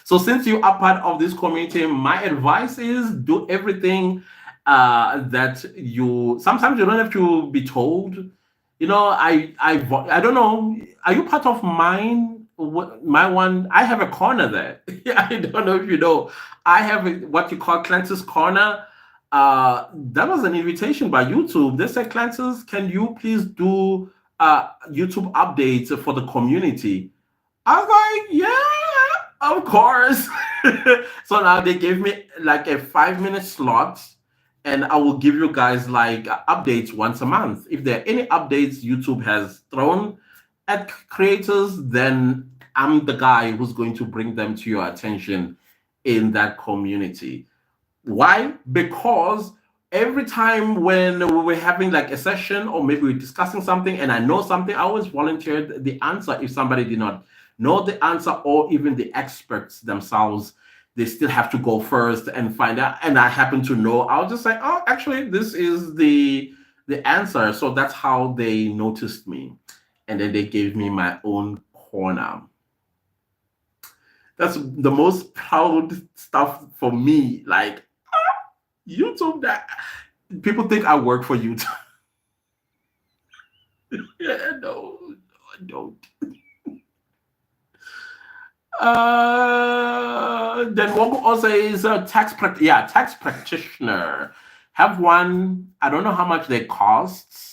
So since you are part of this community, my advice is do everything that you. Sometimes you don't have to be told. You know, I don't know. Are you part of mine? My one, I have a corner there. I don't know if you know. I have what you call Clantis corner. That was an invitation by YouTube. They said, Clantis, can you please do YouTube updates for the community? I was like, yeah, of course. So now they gave me like a 5-minute slot, and I will give you guys like updates once a month. If there are any updates YouTube has thrown at creators, then I'm the guy who's going to bring them to your attention in that community. Why? Because every time when we were having like a session or maybe we're discussing something and I know something, I always volunteered the answer if somebody did not know the answer, or even the experts themselves, they still have to go first and find out. And I happen to know, I'll just say, oh, actually, this is the answer. So that's how they noticed me. And then they gave me my own corner. That's the most proud stuff for me. Like, YouTube, that people think I work for YouTube. Yeah, no, I don't. Then Wongo also is a tax practitioner. Have one. I don't know how much they costs.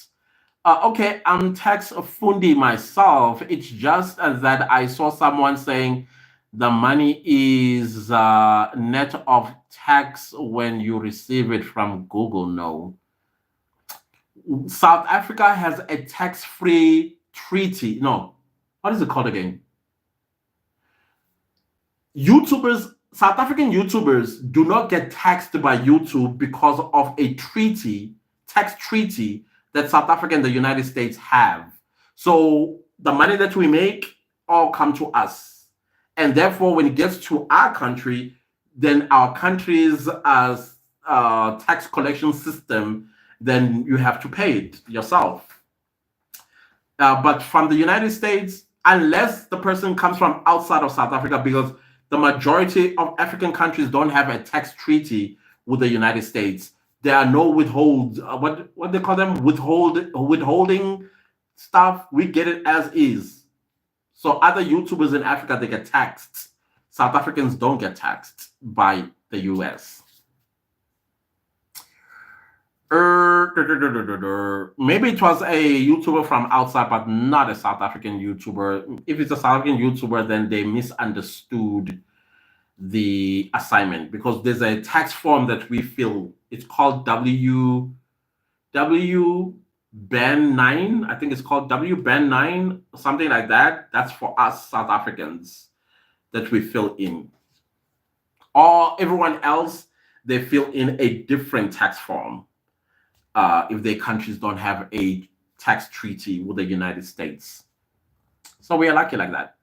Okay, I'm tax fundi myself. It's just that I saw someone saying the money is net of tax when you receive it from Google. No. South Africa has a tax-free treaty. No, what is it called again? South African YouTubers do not get taxed by YouTube because of a tax treaty that South Africa and the United States have. So the money that we make all come to us. And therefore, when it gets to our country, then our country's tax collection system, then you have to pay it yourself. But from the United States, unless the person comes from outside of South Africa, because the majority of African countries don't have a tax treaty with the United States. There are no what they call them, withholding stuff. We get it as is. So other YouTubers in Africa, they get taxed. South Africans don't get taxed by the US. Maybe it was a YouTuber from outside, but not a South African YouTuber. If it's a South African YouTuber, then they misunderstood the assignment, because there's a tax form that we fill. It's called Ben 9. I think it's called Ben 9, something like that. That's for us South Africans that we fill in. Or everyone else, they fill in a different tax form. If their countries don't have a tax treaty with the United States. So we are lucky like that.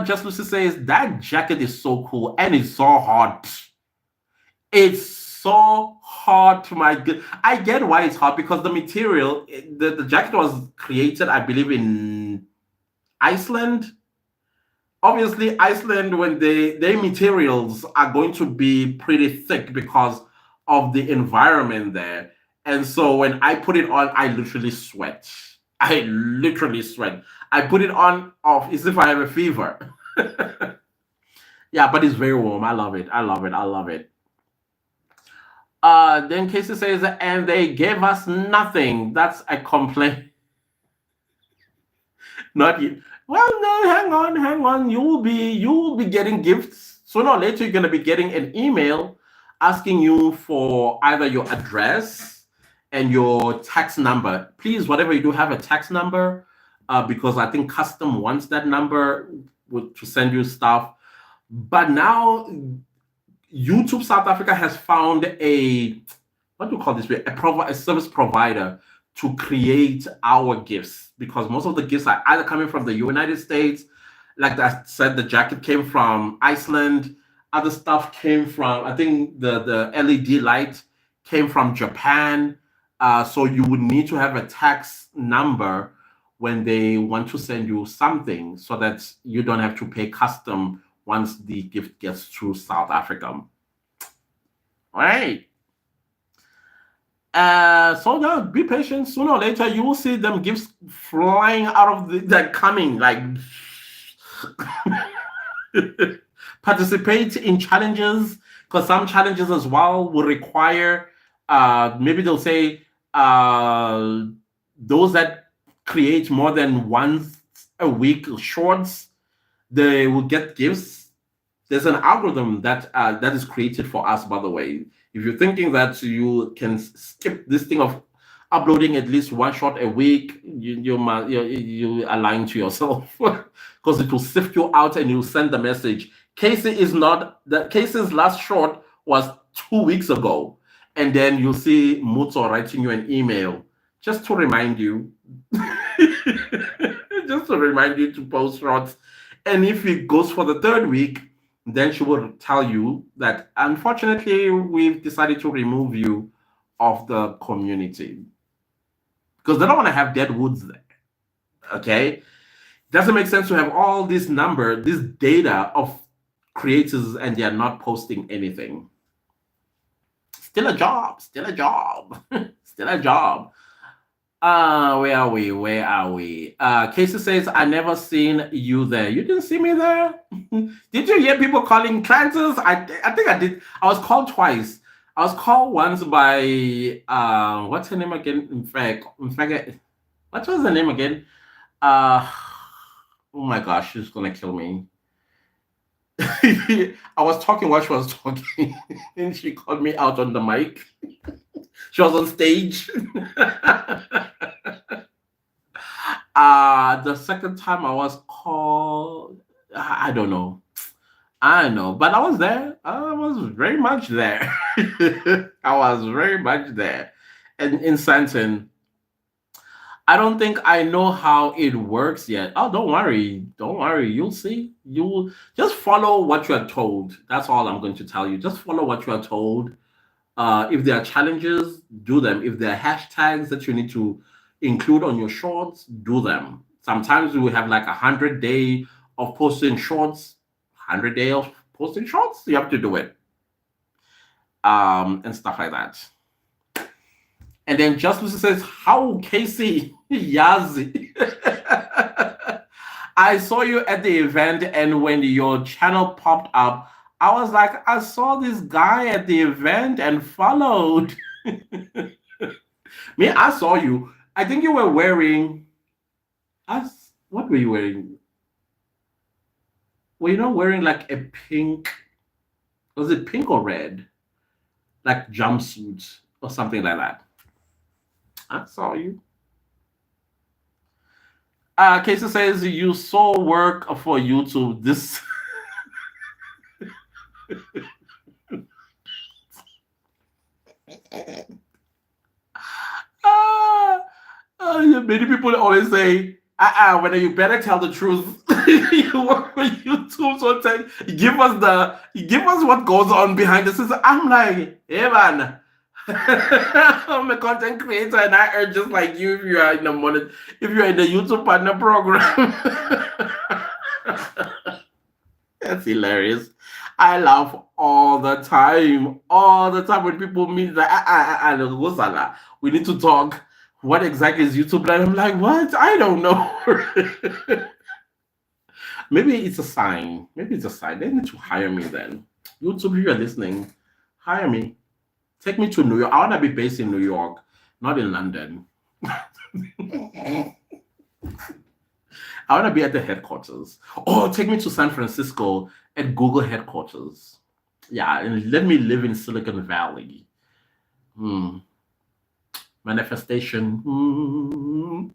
Just Lucy says, that jacket is so cool and it's so hot. It's so hot, my god. I get why it's hot, because the material, the jacket was created, I believe, in Iceland. Obviously, Iceland, when their materials are going to be pretty thick because of the environment there. And so when I put it on, I literally sweat. I literally sweat. I put it on off as if I have a fever. Yeah, but it's very warm. I love it. I love it. I love it. Then Casey says, and they gave us nothing. That's a complaint. Not you. Well, no, hang on, hang on. You will be getting gifts. Sooner or later, you're gonna be getting an email asking you for either your address and your tax number. Please, whatever you do, have a tax number, because I think custom wants that number to send you stuff. But now YouTube South Africa has found a, what do you call this? A service provider to create our gifts, because most of the gifts are either coming from the United States, like I said, the jacket came from Iceland. Other stuff came from, I think the LED light came from Japan. So you would need to have a tax number when they want to send you something, so that you don't have to pay custom once the gift gets through South Africa. All right. So now be patient. Sooner or later, you will see them gifts flying out of they're coming. Like, participate in challenges, because some challenges as well will require. Maybe they'll say those that create more than once a week shorts, they will get gifts. There's an algorithm that is created for us, by the way. If you're thinking that you can skip this thing of uploading at least one shot a week, you are lying to yourself, because it will sift you out and you'll send the message. Casey's last short was 2 weeks ago, and then you'll see Muto writing you an email just to remind you, just to remind you to post shorts. And if it goes for the third week, then she will tell you that unfortunately we've decided to remove you of the community, because they don't want to have dead woods there. Okay, doesn't make sense to have all this data of creators, and they are not posting anything. Still a job, still a job, still a job. Where are we? Where are we? Casey says, I never seen you there. You didn't see me there? Did you hear people calling Clantis? I think I did. I was called twice. I was called once by what's her name again? In fact, what was her name again? Oh my gosh, she's gonna kill me. I was talking while she was talking, and she called me out on the mic. She was on stage. The second time I was called, I don't know. I know, but I was there. I was very much there. I was very much there. And in Santon, I don't think I know how it works yet. Oh, don't worry. Don't worry. You'll see. You will just follow what you are told. That's all I'm going to tell you. Just follow what you are told. If there are challenges, do them. If there are hashtags that you need to include on your shorts, do them. Sometimes we have like 100 day of posting shorts, 100 day of posting shorts. You have to do it, and stuff like that. And then Just Lucy says, "How Casey Yazi? I saw you at the event, and when your channel popped up, I was like, I saw this guy at the event and followed." Me, I saw you. I think you were wearing. What were you wearing? Were you not wearing like a pink? Was it pink or red? Like jumpsuit or something like that. I saw you. Casey says you saw work for YouTube. This. Many people always say, when you better tell the truth. You work for YouTube, so give us what goes on behind the scenes. I'm like, hey man, I'm a content creator, and I earn just like you if you are in the YouTube partner program. That's hilarious. I laugh all the time. All the time when people meet, like, we need to talk. What exactly is YouTube? And I'm like, what? I don't know. Maybe it's a sign. Maybe it's a sign. They need to hire me then. YouTube, if you're listening, hire me. Take me to New York. I want to be based in New York, not in London. I want to be at the headquarters. Oh, take me to San Francisco at Google headquarters. Yeah, and let me live in Silicon Valley. Hmm. Manifestation. Hmm.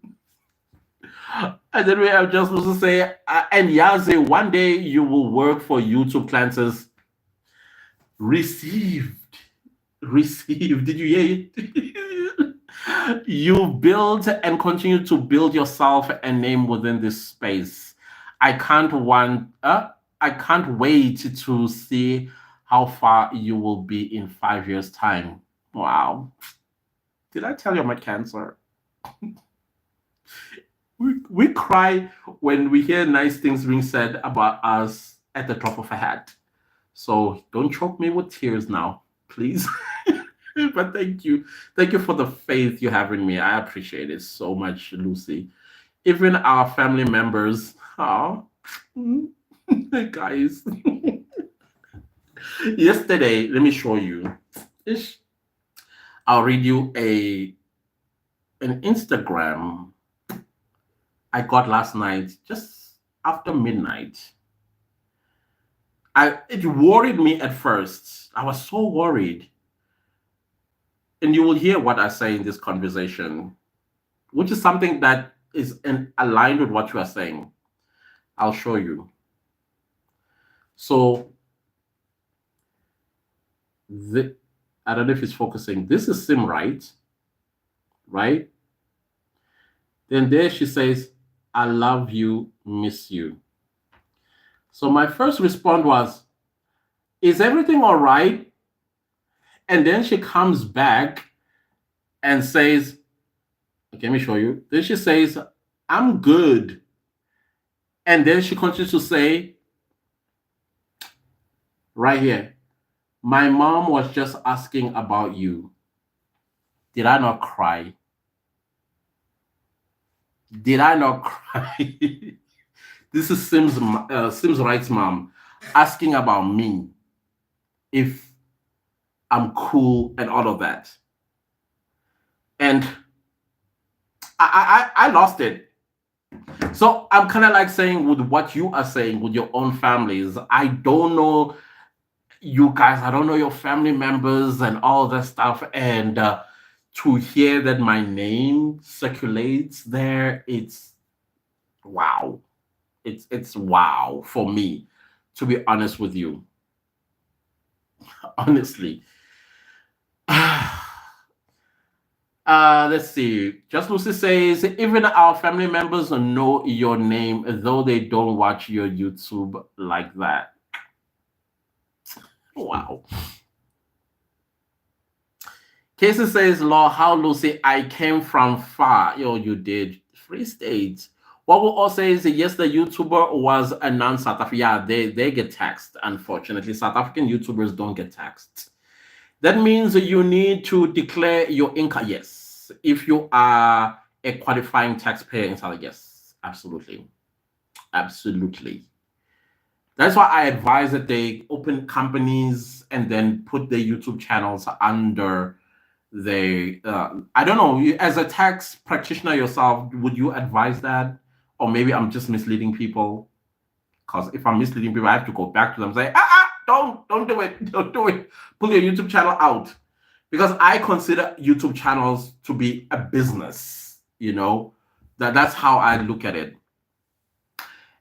And then we have just supposed to say, and Yaze, one day you will work for YouTube Clantis. Received. Received. Did you hear it? You build and continue to build yourself a name within this space. I can't wait to see how far you will be in 5 years' time. Wow. Did I tell you I'm a Cancer? We cry when we hear nice things being said about us at the drop of a hat. So don't choke me with tears now, please. But thank you. Thank you for the faith you have in me. I appreciate it so much, Lucy. Even our family members, oh, guys. Yesterday, let me show you. I'll read you an Instagram I got last night, just after midnight. It worried me at first. I was so worried. And you will hear what I say in this conversation, which is something that is aligned with what you are saying. I'll show you. So, I don't know if it's focusing. This is Sim, right? Then there she says, I love you, miss you. So my first response was, is everything all right? And then she comes back and says, okay, let me show you. Then she says, I'm good. And then she continues to say, right here, my mom was just asking about you. Did I not cry? Did I not cry? This is Sim's Right's mom asking about me, if I'm cool and all of that. And I lost it. So I'm kind of like saying with what you are saying with your own families. I don't know you guys. I don't know your family members and all that stuff. And to hear that my name circulates there, it's wow. It's wow for me, to be honest with you. Honestly. Let's see. Just Lucy says, even our family members know your name, though they don't watch your YouTube like that. Wow. Casey says, Law, how Lucy, I came from far. Yo, you did. Free State. What we'll all say is, yes, the YouTuber was a non-South African. Yeah, they get taxed, unfortunately. South African YouTubers don't get taxed. That means you need to declare your income. Yes. If you are a qualifying taxpayer in South Africa, yes, absolutely. Absolutely. That's why I advise that they open companies and then put their YouTube channels under I don't know, as a tax practitioner yourself, would you advise that? Or maybe I'm just misleading people? Because if I'm misleading people, I have to go back to them and say, don't do it. Don't do it. Pull your YouTube channel out. Because I consider YouTube channels to be a business, that's how I look at it.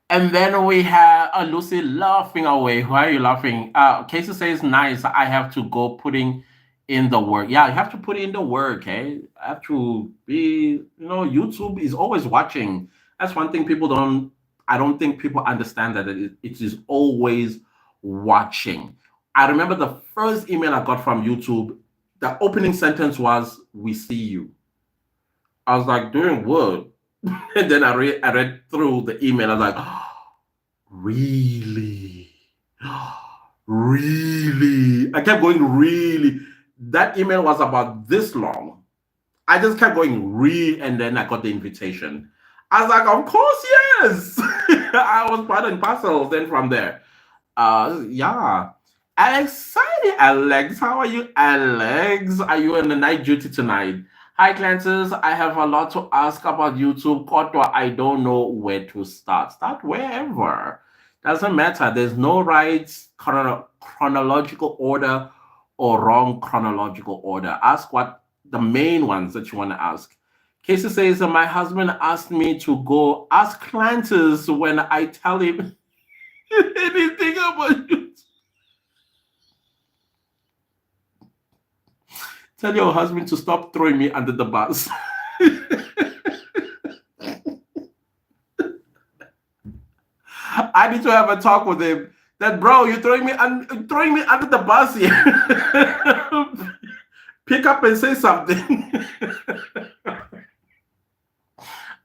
And then we have Lucy laughing away. Why are you laughing? Casey says, nice. I have to go putting in the work. Yeah, you have to put in the work, I have to be, YouTube is always watching. That's one thing I don't think people understand, that it is always watching. I remember the first email I got from YouTube, the opening sentence was, we see you. I was like, doing what? And then I read through the email. I was like, oh, really? Really? I kept going, really. That email was about this long. I just kept going, and then I got the invitation. I was like, of course, yes. I was part and parcel then from there. Yeah. Excited, Alex. How are you, Alex? Are you on the night duty tonight? Hi, Clantis. I have a lot to ask about YouTube. Kotwa, I don't know where to start. Start wherever. Doesn't matter. There's no right chronological order or wrong chronological order. Ask what the main ones that you want to ask. Casey says, my husband asked me to go ask Clantis when I tell him anything about you. Tell your husband to stop throwing me under the bus. I need to have a talk with him. That bro, you're throwing me under the bus here. Pick up and say something.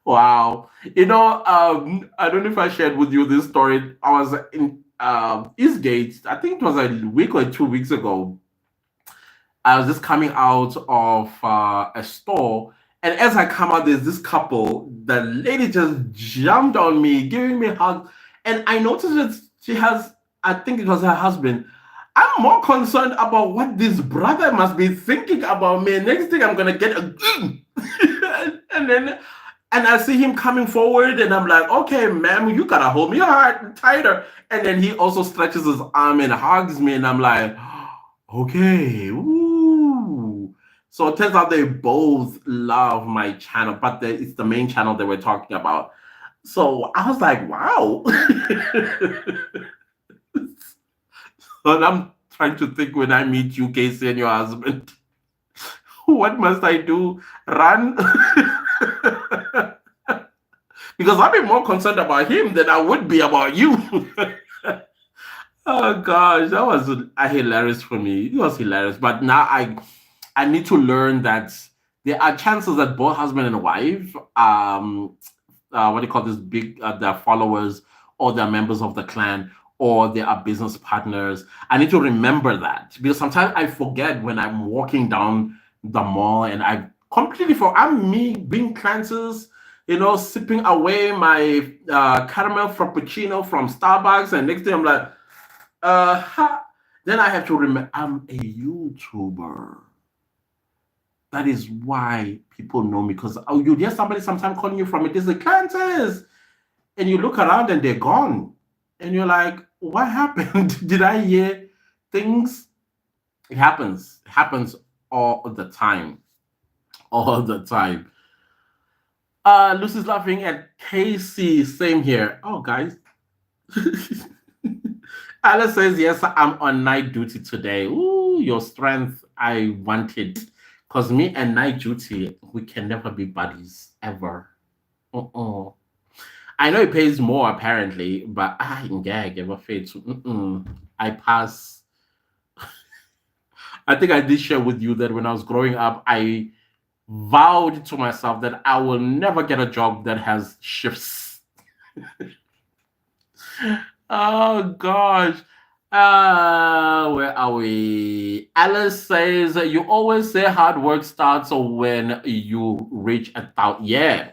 Wow. I don't know if I shared with you this story. I was in Eastgate. I think it was a week or 2 weeks ago. I was just coming out of a store, and as I come out, there's this couple. The lady just jumped on me, giving me a hug, and I noticed that she has, I think it was her husband. I'm more concerned about what this brother must be thinking about me. Next thing I'm gonna get a and I see him coming forward, and I'm like, okay, ma'am, you gotta hold me hard tighter. And then he also stretches his arm and hugs me, and I'm like, okay, ooh. So it turns out they both love my channel, but it's the main channel that we're talking about. So I was like, wow. And I'm trying to think, when I meet you, Casey, and your husband, what must I do? Run? Because I'd be more concerned about him than I would be about you. Oh gosh, that was hilarious for me. It was hilarious. But now I need to learn that there are chances that both husband and wife, what do you call this, big, their followers, or they're members of the clan, or they are business partners. I need to remember that, because sometimes I forget when I'm walking down the mall, and I completely forget. I'm me being Clantis, sipping away my caramel frappuccino from Starbucks, and next thing I'm like, then I have to remember I'm a YouTuber. That is why people know me, because you hear somebody sometimes calling you from a distance, Clantis, and you look around and they're gone, and you're like, what happened? Did I hear things? It happens. It happens all the time. All the time. Lucy's laughing at Casey. Same here. Oh, guys. Alice says, yes, I'm on night duty today. Ooh, your strength. I want it. Because me and night duty, we can never be buddies, ever. Uh-uh. I know it pays more, apparently, but I give a fate. I pass. I think I did share with you that when I was growing up, I vowed to myself that I will never get a job that has shifts. Oh gosh. Where are we? Alice says, you always say hard work starts when you reach 1,000. Yeah.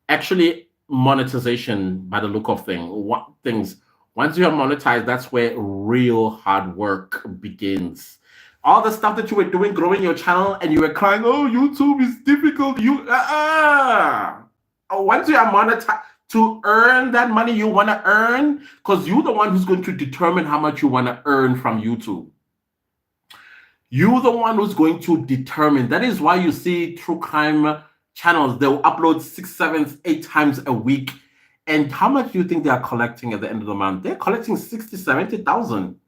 Actually, monetization, by the look of things, once you are monetized, that's where real hard work begins. All the stuff that you were doing, growing your channel, and you were crying, oh, YouTube is difficult. Once you are monetized, to earn that money you want to earn, because you're the one who's going to determine how much you want to earn from YouTube. You're the one who's going to determine. That is why you see true crime channels, they'll upload 6, 7, 8 times a week. And how much do you think they are collecting at the end of the month? They're collecting 60, 70,000.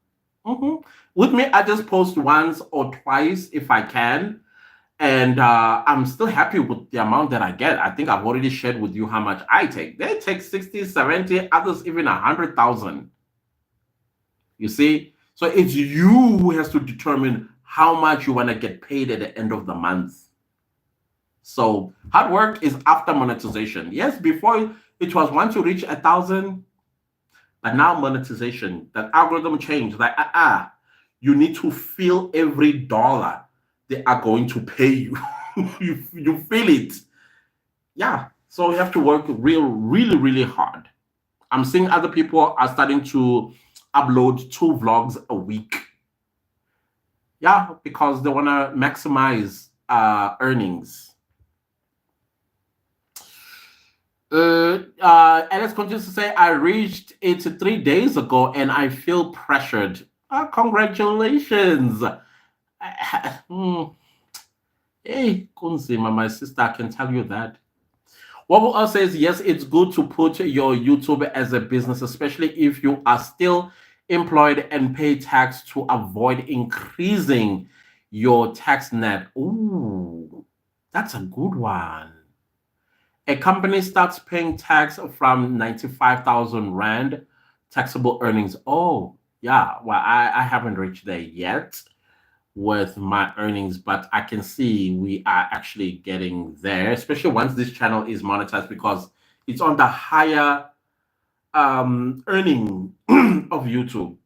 With me, I just post once or twice if I can. And I'm still happy with the amount that I get. I think I've already shared with you how much I take. They take 60, 70, others even 100,000. You see? So it's you who has to determine how much you want to get paid at the end of the month. So hard work is after monetization. Yes, before it was once you reach 1,000. But now monetization, that algorithm changed. Like, you need to feel every dollar they are going to pay you. You feel it. Yeah. So you have to work really, really hard. I'm seeing other people are starting to upload 2 vlogs a week. Yeah, because they want to maximize earnings. Alex continues to say, I reached it 3 days ago and I feel pressured. Congratulations. Hey, Kunzima, my sister, I can tell you that. What will us says, yes, it's good to put your YouTube as a business, especially if you are still employed and pay tax to avoid increasing your tax net. Ooh, that's a good one. A company starts paying tax from 95,000 Rand taxable earnings. Oh, yeah. Well, I haven't reached there yet with my earnings, but I can see we are actually getting there, especially once this channel is monetized because it's on the higher earning of YouTube.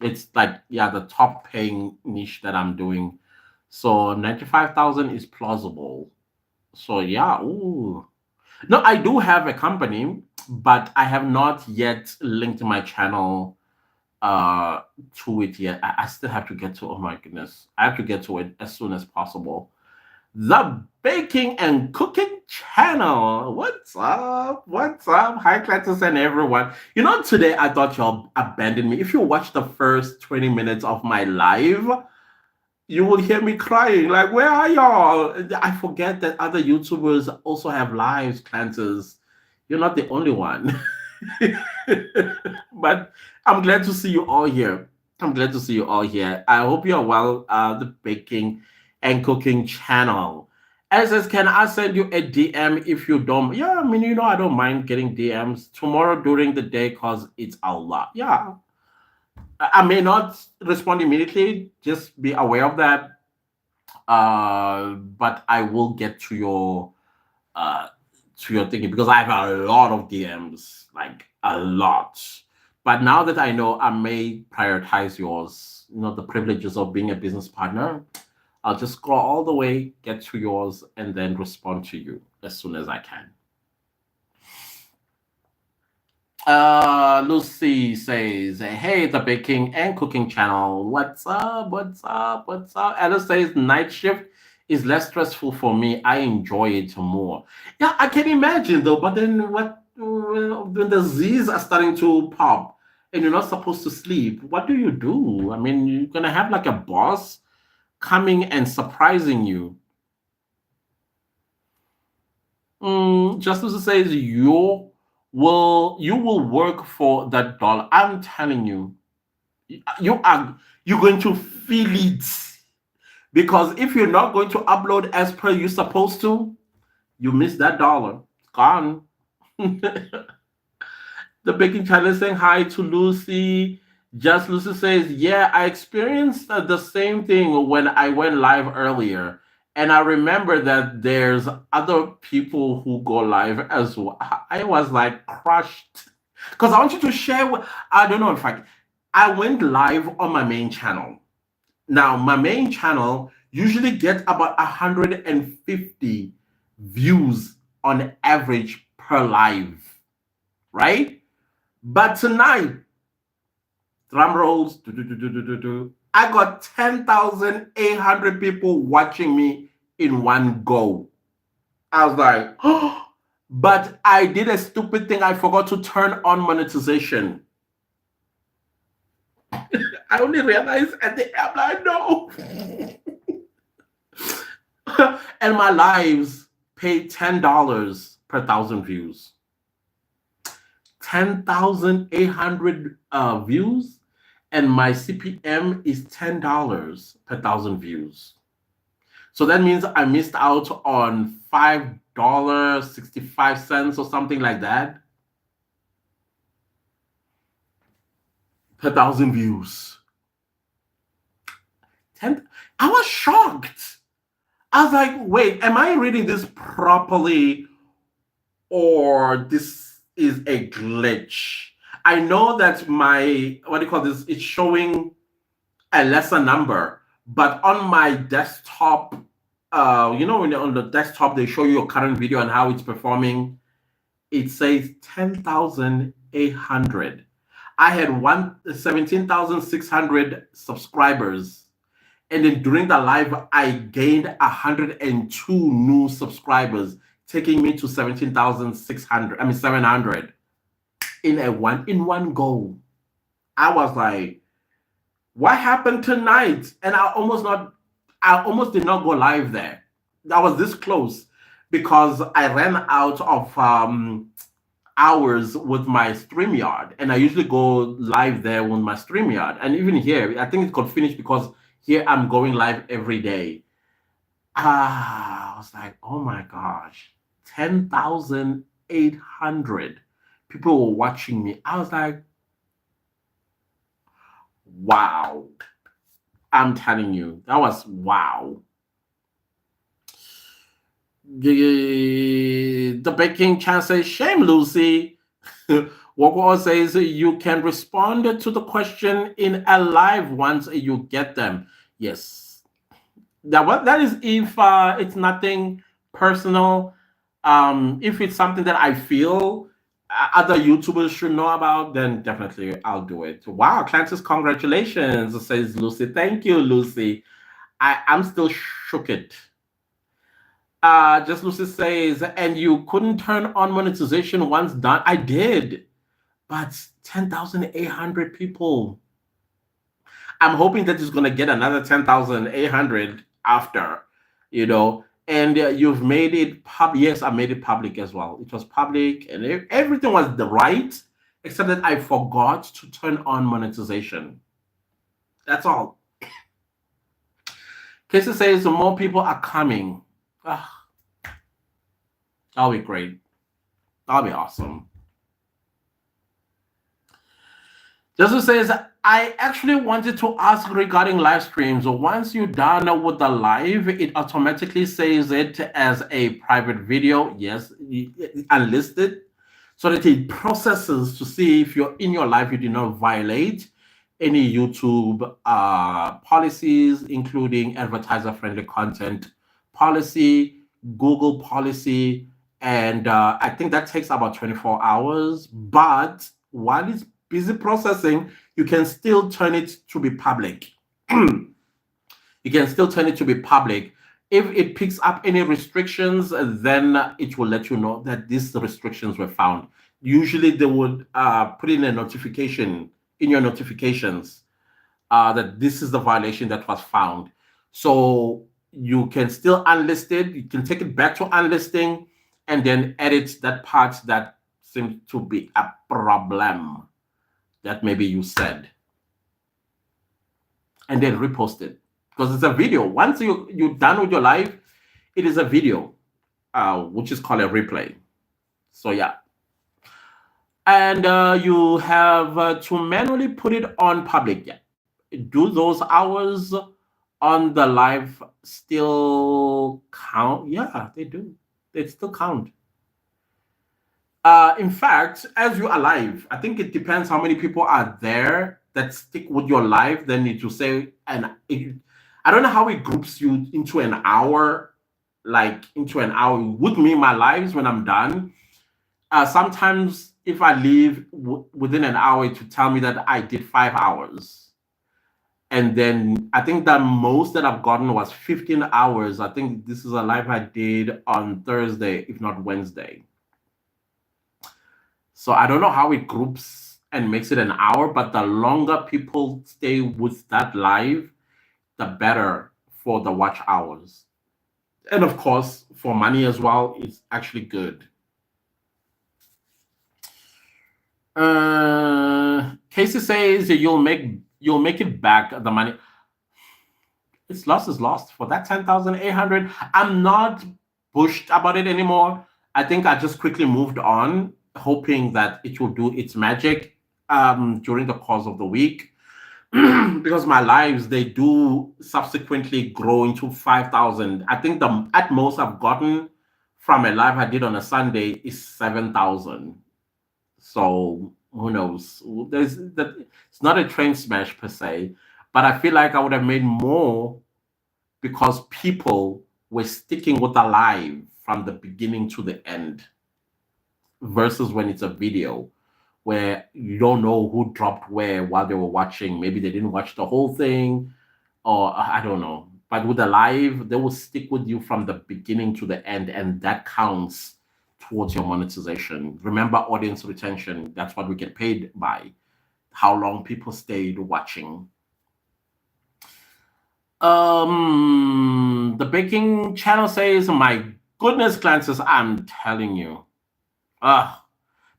It's like, yeah, the top paying niche that I'm doing. So 95,000 is plausible. So yeah, ooh. No, I do have a company, but I have not yet linked my channel uh to it yet. I still have to get to, oh my goodness. I have to get to it as soon as possible. The baking and cooking channel. What's up? What's up? Hi, Clantis and everyone. You know, today I thought y'all abandoned me. If you watch the first 20 minutes of my live, you will hear me crying. Like, where are y'all? I forget that other YouTubers also have lives, Clantis. You're not the only one. But I'm glad to see you all here. I'm glad to see you all here. I hope you're well. The baking and cooking channel. As says, can I send you a DM if you don't? Yeah, I mean, I don't mind getting DMs tomorrow during the day because it's a lot. Yeah, I may not respond immediately. Just be aware of that. But I will get uh to your thinking because I have a lot of DMs, like a lot. But now that I know, I may prioritize yours. The privileges of being a business partner. I'll just scroll all the way, get to yours, and then respond to you as soon as I can. Lucy says, hey, the baking and cooking channel. What's up? What's up? What's up? Alice says, night shift is less stressful for me. I enjoy it more. Yeah, I can imagine though, but then when the Z's are starting to pop and you're not supposed to sleep, what do you do? I mean, you're going to have like a boss coming and surprising you. Justice says, you will work for that dollar. I'm telling you, you're going to feel it because if you're not going to upload as per you're supposed to, you miss that dollar. It's gone. The baking channel is saying hi to Lucy. Just Lucy says, yeah, I experienced the same thing when I went live earlier. And I remember that there's other people who go live as well. I was like crushed. Because I want you to share. I don't know, in fact, I went live on my main channel. Now, my main channel usually gets about 150 views on average per live, right? But tonight, drum rolls, I got 10,800 people watching me in one go. I was like, oh, but I did a stupid thing. I forgot to turn on monetization. I only realized at the end, like, no. And my lives pay $10 per 1,000 views. 10,800 views, and my CPM is $10 per 1,000 views. So that means I missed out on $5.65 or something like that per 1,000 views. I was shocked. I was like, wait, am I reading this properly or this is a glitch? I know that my, what do you call this? It's showing a lesser number, but on my desktop, when you're on the desktop, they show you your current video and how it's performing. It says 10,800. I had 17,600 subscribers. And then during the live, I gained 102 new subscribers, taking me to 17,600. I mean 700 in one go. I was like, what happened tonight? And I almost did not go live there. I was this close because I ran out of hours with my StreamYard, and I usually go live there with my StreamYard. And even here, I think it got finished because here I'm going live every day. I was like, oh my gosh, 10,800 people were watching me. I was like, wow. I'm telling you, that was wow. The baking chance says, shame, Lucy. Woko says you can respond to the question in a live once you get them. Yes. That is if it's nothing personal. If it's something that I feel other YouTubers should know about, then definitely I'll do it. Wow, Clantis, congratulations, says Lucy. Thank you, Lucy. I'm still shook it. Just Lucy says, and you couldn't turn on monetization once done. I did, but 10,800 people. I'm hoping that it's going to get another 10,800 after, and you've made it public. Yes, I made it public as well. It was public and everything was the right, except that I forgot to turn on monetization. That's all. Casey says more people are coming. That'll be great. That'll be awesome. Jesus says, I actually wanted to ask regarding live streams. Once you're done with the live, it automatically saves it as a private video. Yes, unlisted. So that it processes to see if you're in your live, you did not violate any YouTube policies, including advertiser-friendly content policy, Google policy, and I think that takes about 24 hours. But while it's busy processing, you can still turn it to be public. You can still turn it to be public. If it picks up any restrictions, then it will let you know that these restrictions were found. Usually they would put in a notification in your notifications that this is the violation that was found. So you can still unlist it. You can take it back to unlisting and then edit that part that seems to be a problem that maybe you said. And then repost it. Because it's a video. Once you're done with your live, it is a video, which is called a replay. So yeah. And you have to manually put it on public. Yeah. Do those hours on the live still count? Yeah, they do. They still count. In fact, as you are live, I think it depends how many people are there that stick with your live. Then it will say, I don't know how it groups you into an hour, with me, my lives when I'm done. Sometimes if I leave within an hour, it will tell me that I did 5 hours. And then I think the most that I've gotten was 15 hours. I think this is a live I did on Thursday, if not Wednesday. So I don't know how it groups and makes it an hour, but the longer people stay with that live, the better for the watch hours. And of course, for money as well, it's actually good. Casey says you'll make it back the money. It's lost is lost. For that 10,800, I'm not pushed about it anymore. I think I just quickly moved on, hoping that it will do its magic during the course of the week. Because my lives, they do subsequently grow into 5,000. I think the at most I've gotten from a live I did on a Sunday is 7,000. So Who knows? There's that. It's not a train smash per se, but I feel like I would have made more because people were sticking with the live from the beginning to the end versus when it's a video where you don't know who dropped where while they were watching. Maybe they didn't watch the whole thing, or I don't know. But with the live, they will stick with you from the beginning to the end, and that counts towards your monetization. Remember, audience retention, that's what we get paid by. How long people stayed watching. The baking channel says, "My goodness, Clantis, I'm telling you. Ah,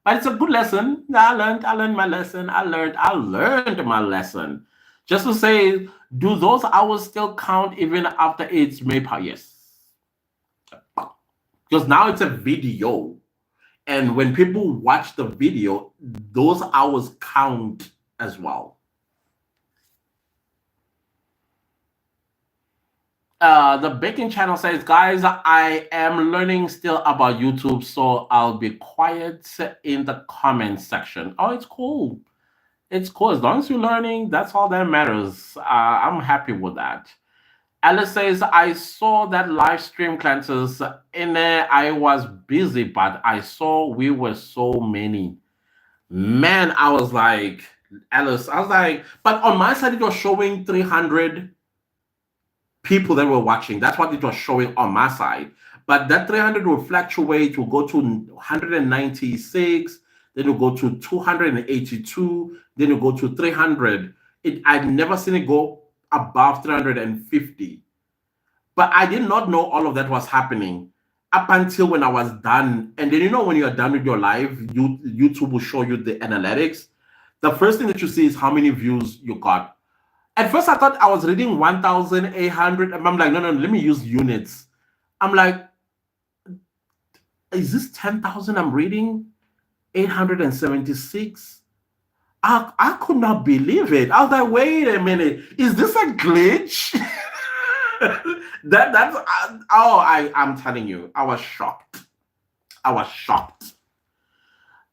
but it's a good lesson. I learned my lesson. I learned my lesson. Just to say, do those hours still count even after it's made? Yes, because now it's a video, and when people watch the video, those hours count as well. The baking channel says, guys, I am learning still about YouTube, so I'll be quiet in the comments section. Oh, it's cool. It's cool. As long as you're learning, that's all that matters. I'm happy with that. Alice says, I saw that live stream, Clantis. In there, I was busy, but I saw we were so many. Man, I was like, Alice, I was like, but on my side, it was showing 300 people that were watching. That's what it was showing on my side. But that 300 will fluctuate, will go to 196, then it'll go to 282, then it'll go to 300. I've never seen it go above 350. But I did not know all of that was happening up until when I was done. And then, when you're done with your live, YouTube will show you the analytics. The first thing that you see is how many views you got. At first, I thought I was reading 1,800. I'm like, no, let me use units. I'm like, is this 10,000 I'm reading? 876? I could not believe it. I was like, wait a minute. Is this a glitch? I'm telling you, I was shocked. I was shocked.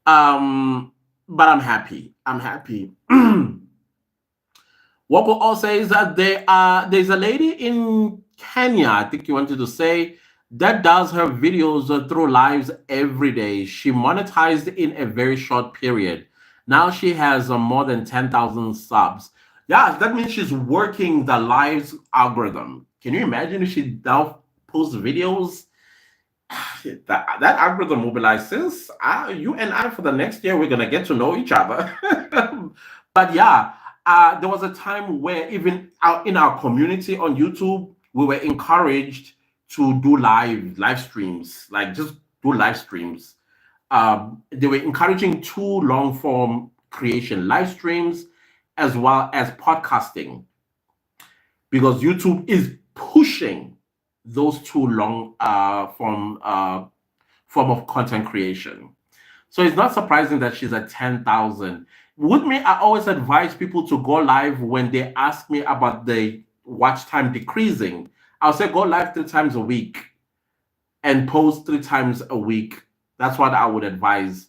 But I'm happy. I'm happy. Woko all says that there's a lady in Kenya, I think you wanted to say, that does her videos through lives every day. She monetized in a very short period. Now she has more than 10,000 subs. Yeah, that means she's working the lives algorithm. Can you imagine if she now posts videos? That algorithm will be like, sis, you and I for the next year, we're going to get to know each other. But yeah, there was a time where even in our community on YouTube, we were encouraged to do live streams, like just do live streams. They were encouraging two long form creation, live streams, as well as podcasting, because YouTube is pushing those two long form of content creation. So it's not surprising that she's at 10,000. With me, I always advise people to go live when they ask me about the watch time decreasing. I'll say go live 3 times a week and post 3 times a week. That's what I would advise.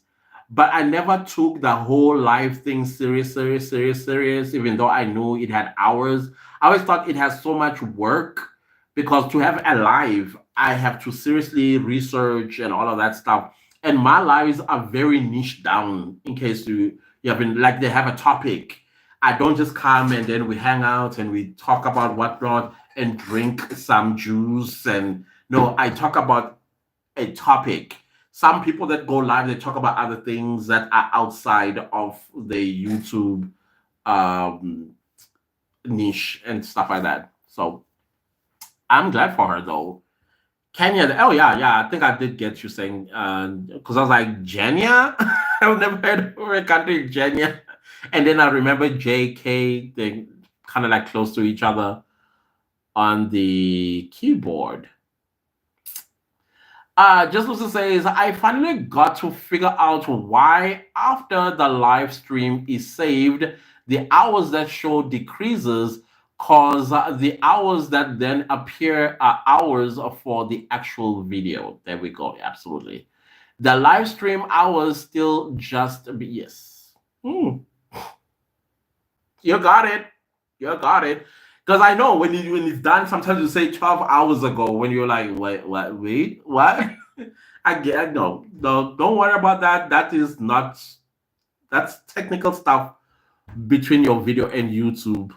But I never took the whole live thing serious, even though I knew it had hours. I always thought it has so much work because to have a live, I have to seriously research and all of that stuff. And my lives are very niche down in case you have been like they have a topic. I don't just come and then we hang out and we talk about whatnot and drink some juice. And no, I talk about a topic. Some people that go live, they talk about other things that are outside of the YouTube um, niche and stuff like that. So I'm glad for her though. Kenya, oh yeah, I think I did get you saying because I was like Jenya. I've never heard of a country Jenya, and then I remember JK. They kind of like close to each other on the keyboard. Just to say is I finally got to figure out why after the live stream is saved, the hours that show decreases cause the hours that then appear are hours for the actual video. There we go. Absolutely. The live stream hours still just yes. Hmm. You got it. You got it. Because I know when it's done, sometimes you say 12 hours ago when you're like, wait, what? I get no, don't worry about that. That is not that's technical stuff between your video and YouTube.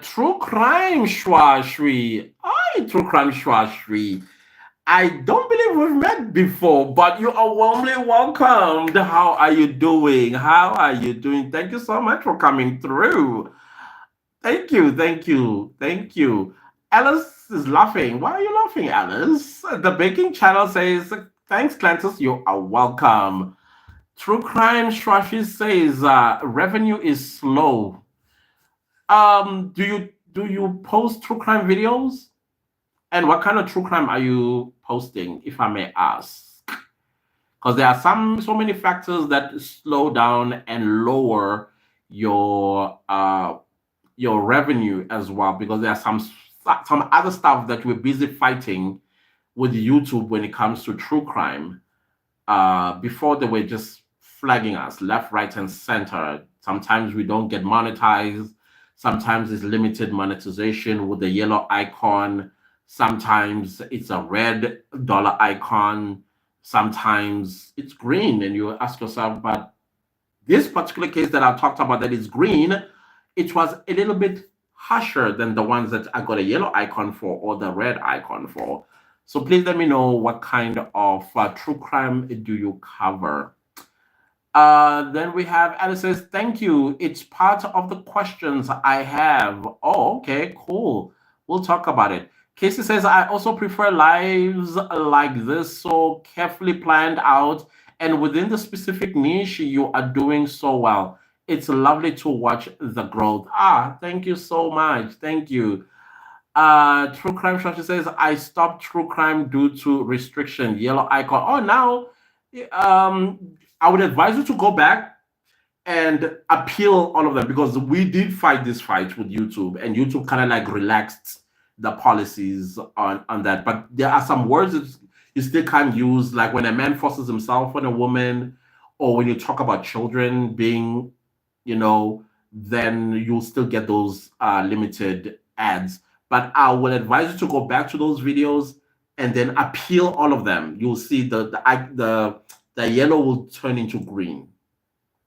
True crime Shwashri. Hi, true crime Shwashri. I don't believe we've met before, but you are warmly welcomed. How are you doing? How are you doing? Thank you so much for coming through. Thank you, thank you, thank you. Alice is laughing. Why are you laughing, Alice? The baking channel says, thanks, Clantis, you are welcome. True crime Shrashi says, revenue is slow. Do you post true crime videos? And what kind of true crime are you posting, if I may ask? Because there are so many factors that slow down and lower your revenue as well. Because there are some other stuff that we're busy fighting with YouTube when it comes to true crime. Before they were just flagging us left, right, and center. Sometimes we don't get monetized. Sometimes it's limited monetization with the yellow icon. Sometimes it's a red dollar icon. Sometimes it's green, and you ask yourself, but this particular case that I talked about that is green, it was a little bit harsher than the ones that I got a yellow icon for or the red icon for. So please let me know what kind of true crime do you cover. Then we have Alice says, thank you. It's part of the questions I have. Oh, okay, cool. We'll talk about it. Casey says, I also prefer lives like this, so carefully planned out and within the specific niche you are doing so well. It's lovely to watch the growth. Thank you so much. Thank you. True crime strategy says I stopped true crime due to restriction. Yellow icon. Oh, now, I would advise you to go back and appeal all of them because we did fight this fight with YouTube, and YouTube kind of like relaxed the policies on that. But there are some words that you still can't use, like when a man forces himself on a woman, or when you talk about children being, you know, then you'll still get those limited ads. But I will advise you to go back to those videos and then appeal all of them. You'll see the yellow will turn into green.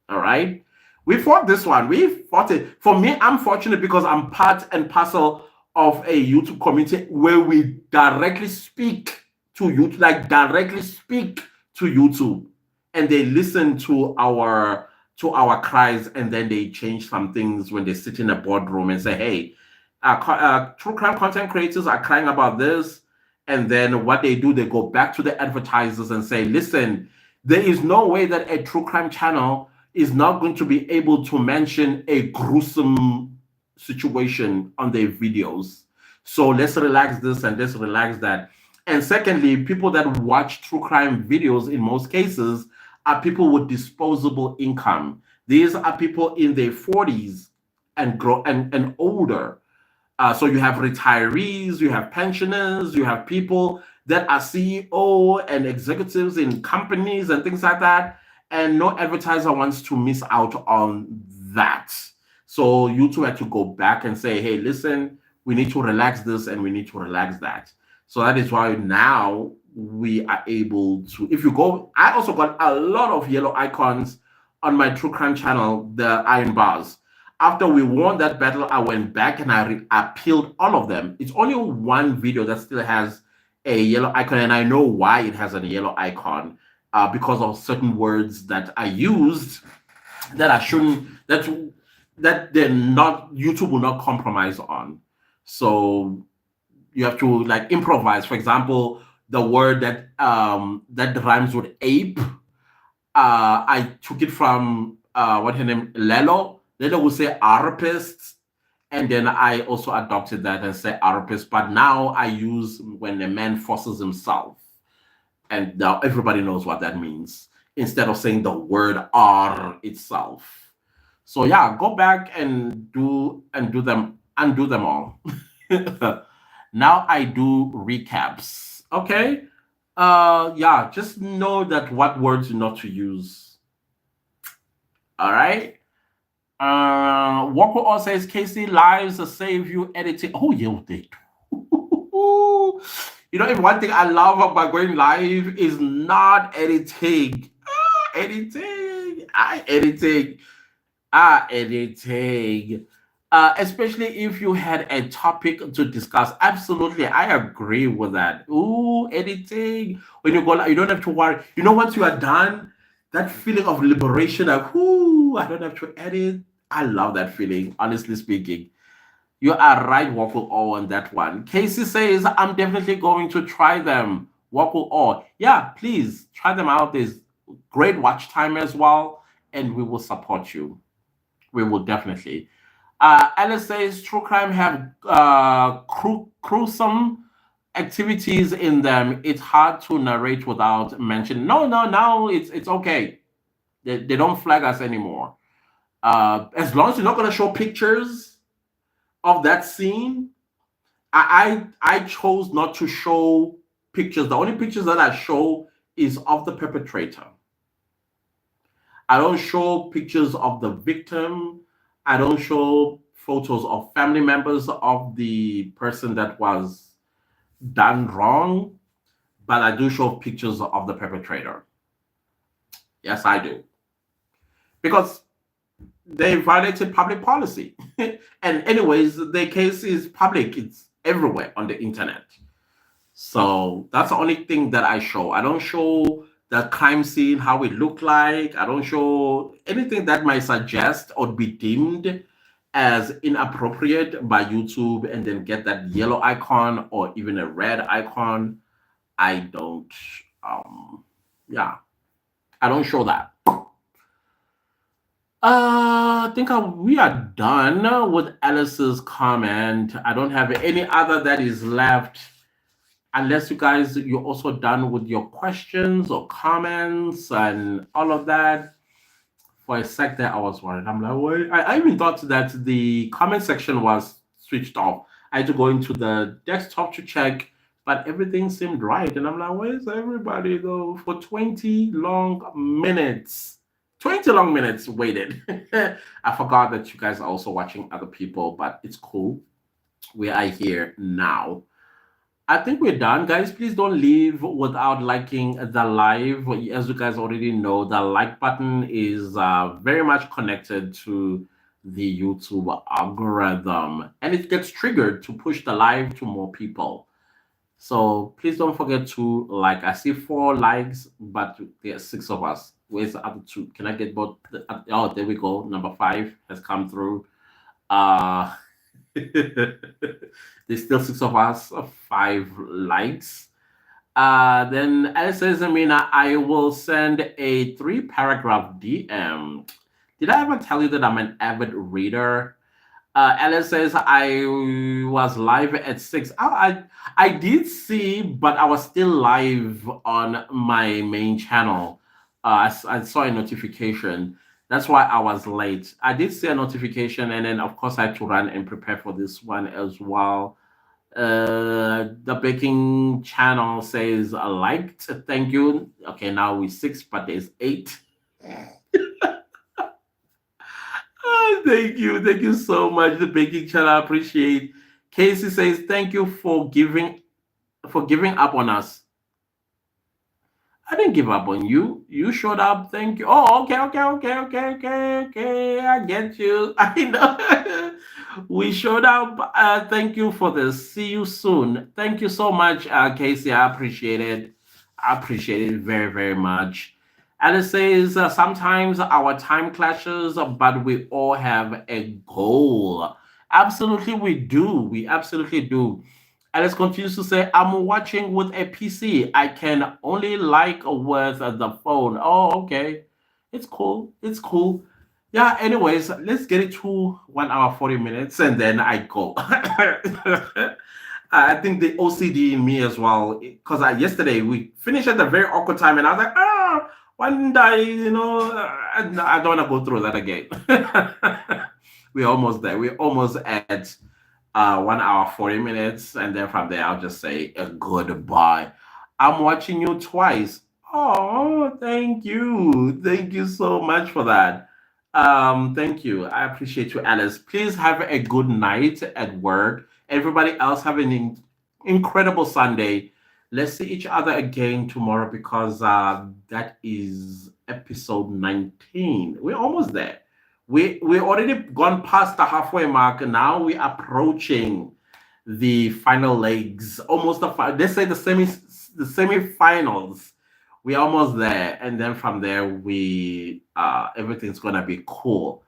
All right. We fought this one. We fought it. For me, I'm fortunate because I'm part and parcel of a YouTube community where we directly speak to YouTube, like directly speak to YouTube, and they listen to our cries, and then they change some things when they sit in a boardroom and say, "Hey, true crime content creators are crying about this," and then what they do, they go back to the advertisers and say, "Listen, there is no way that a true crime channel is not going to be able to mention a gruesome situation on their videos. So let's relax this and let's relax that." And secondly, people that watch true crime videos in most cases are people with disposable income. These are people in their 40s and older. So you have retirees, you have pensioners, you have people that are CEO and executives in companies and things like that. And no advertiser wants to miss out on that. So YouTube had to go back and say, hey, listen, we need to relax this and we need to relax that. So that is why now we are able to, if you go, I also got a lot of yellow icons on my true crime channel, the iron bars. After we won that battle, I went back and I appealed all of them. It's only one video that still has a yellow icon, and I know why it has a yellow icon, because of certain words that I used that I shouldn't, that they're not, YouTube will not compromise on. So you have to like improvise. For example, the word that rhymes with ape, I took it from what her name, Lelo. Lelo will say arpist, and then I also adopted that and say arpist. But now I use when a man forces himself, and now everybody knows what that means instead of saying the word "r" itself. So yeah, go back and do them, undo them all. Now I do recaps. Okay. Yeah, just know that what words not to use. All right. Walker all says Casey lives save you editing. Oh yeah, they do. You know, if one thing I love about going live is not editing. Editing. Editing. Especially if you had a topic to discuss. Absolutely, I agree with that. Ooh, editing. When you go, you don't have to worry. You know, once you are done, that feeling of liberation, like, ooh, I don't have to edit. I love that feeling, honestly speaking. You are right, Waffle O, on that one. Casey says, I'm definitely going to try them. Waffle O. Yeah, please try them out. There's great watch time as well, and we will support you. We will definitely. Alice says true crime have gruesome activities in them. It's hard to narrate without mention. No, no, now it's okay. They don't flag us anymore. As long as you're not gonna show pictures of that scene, I chose not to show pictures. The only pictures that I show is of the perpetrator. I don't show pictures of the victim. I don't show photos of family members of the person that was done wrong, but I do show pictures of the perpetrator. Yes, I do. Because they violated public policy. And, anyways, the case is public, it's everywhere on the internet. So that's the only thing that I show. I don't show the crime scene, how it looked like. I don't show anything that might suggest or be deemed as inappropriate by YouTube and then get that yellow icon or even a red icon. I don't, yeah, I don't show that. I think we are done with Alice's comment. I don't have any other that is left unless you guys you're also done with your questions or comments and all of that. For a sec there, I was worried. I'm like, wait. I even thought that the comment section was switched off. I had to go into the desktop to check, but everything seemed right. And I'm like, where's everybody though? For 20 long minutes. 20 long minutes waited. I forgot that you guys are also watching other people, but it's cool. We are here now. I think we're done, guys. Please don't leave without liking the live. As you guys already know, the like button is very much connected to the YouTube algorithm and it gets triggered to push the live to more people. So please don't forget to like. I see 4 likes, but there's 6 of us. Where's the other 2? Can I get both? Oh, there we go. Number 5 has come through. Uh, There's still 6 of us, 5 likes. Then Alice says, Amina, I will send a 3 paragraph DM. Did I ever tell you that I'm an avid reader? Alice says, I was live at 6. I did see, but I was still live on my main channel. I saw a notification. That's why I was late. I did see a notification, and then, of course, I had to run and prepare for this one as well. The baking channel says liked. Thank you. Okay, now we're 6, but there's 8. Thank you. Thank you so much. The baking channel, I appreciate. Casey says, thank you for giving up on us. I didn't give up on you. You showed up. Thank you. Oh, okay. I get you. I know. We showed up. Thank you for this. See you soon. Thank you so much, Casey. I appreciate it. I appreciate it very, very much. Alice says sometimes our time clashes, but we all have a goal. Absolutely, we do. We absolutely do. Alice continues to say, I'm watching with a PC. I can only like with the phone. Oh, okay. It's cool. It's cool. Yeah, anyways, let's get it to 1 hour, 40 minutes, and then I go. I think the OCD in me as well, because yesterday we finished at a very awkward time, and I was like, one day, I don't want to go through that again. We're almost there. We're almost at 1 hour, 40 minutes. And then from there, I'll just say a goodbye. I'm watching you twice. Oh, thank you. Thank you so much for that. Thank you. I appreciate you, Alice. Please have a good night at work. Everybody else have an incredible Sunday. Let's see each other again tomorrow because that is episode 19. We're almost there. We already gone past the halfway mark. Now we're approaching the final legs, almost let's say the semi-finals. We're almost there, and then from there we everything's gonna be cool.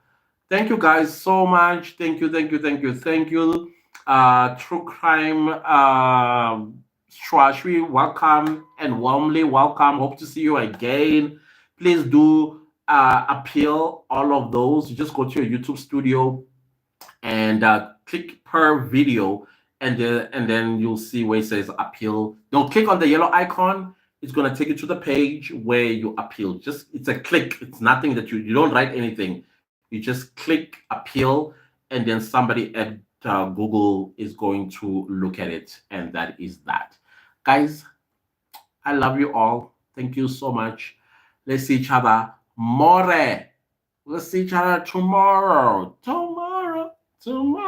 Thank you guys so much. Thank you, thank you, thank you, thank you. True crime Shwashwi, welcome and warmly welcome. Hope to see you again. Please do appeal all of those. You just go to your YouTube studio and click per video, and then you'll see where it says appeal. Don't click on the yellow icon. It's gonna take you to the page where you appeal. Just it's a click. It's nothing that you don't write anything. You just click appeal, and then somebody at Google is going to look at it, and that is that. Guys, I love you all. Thank you so much. Let's see each other more. Let's see each other tomorrow. Tomorrow. Tomorrow.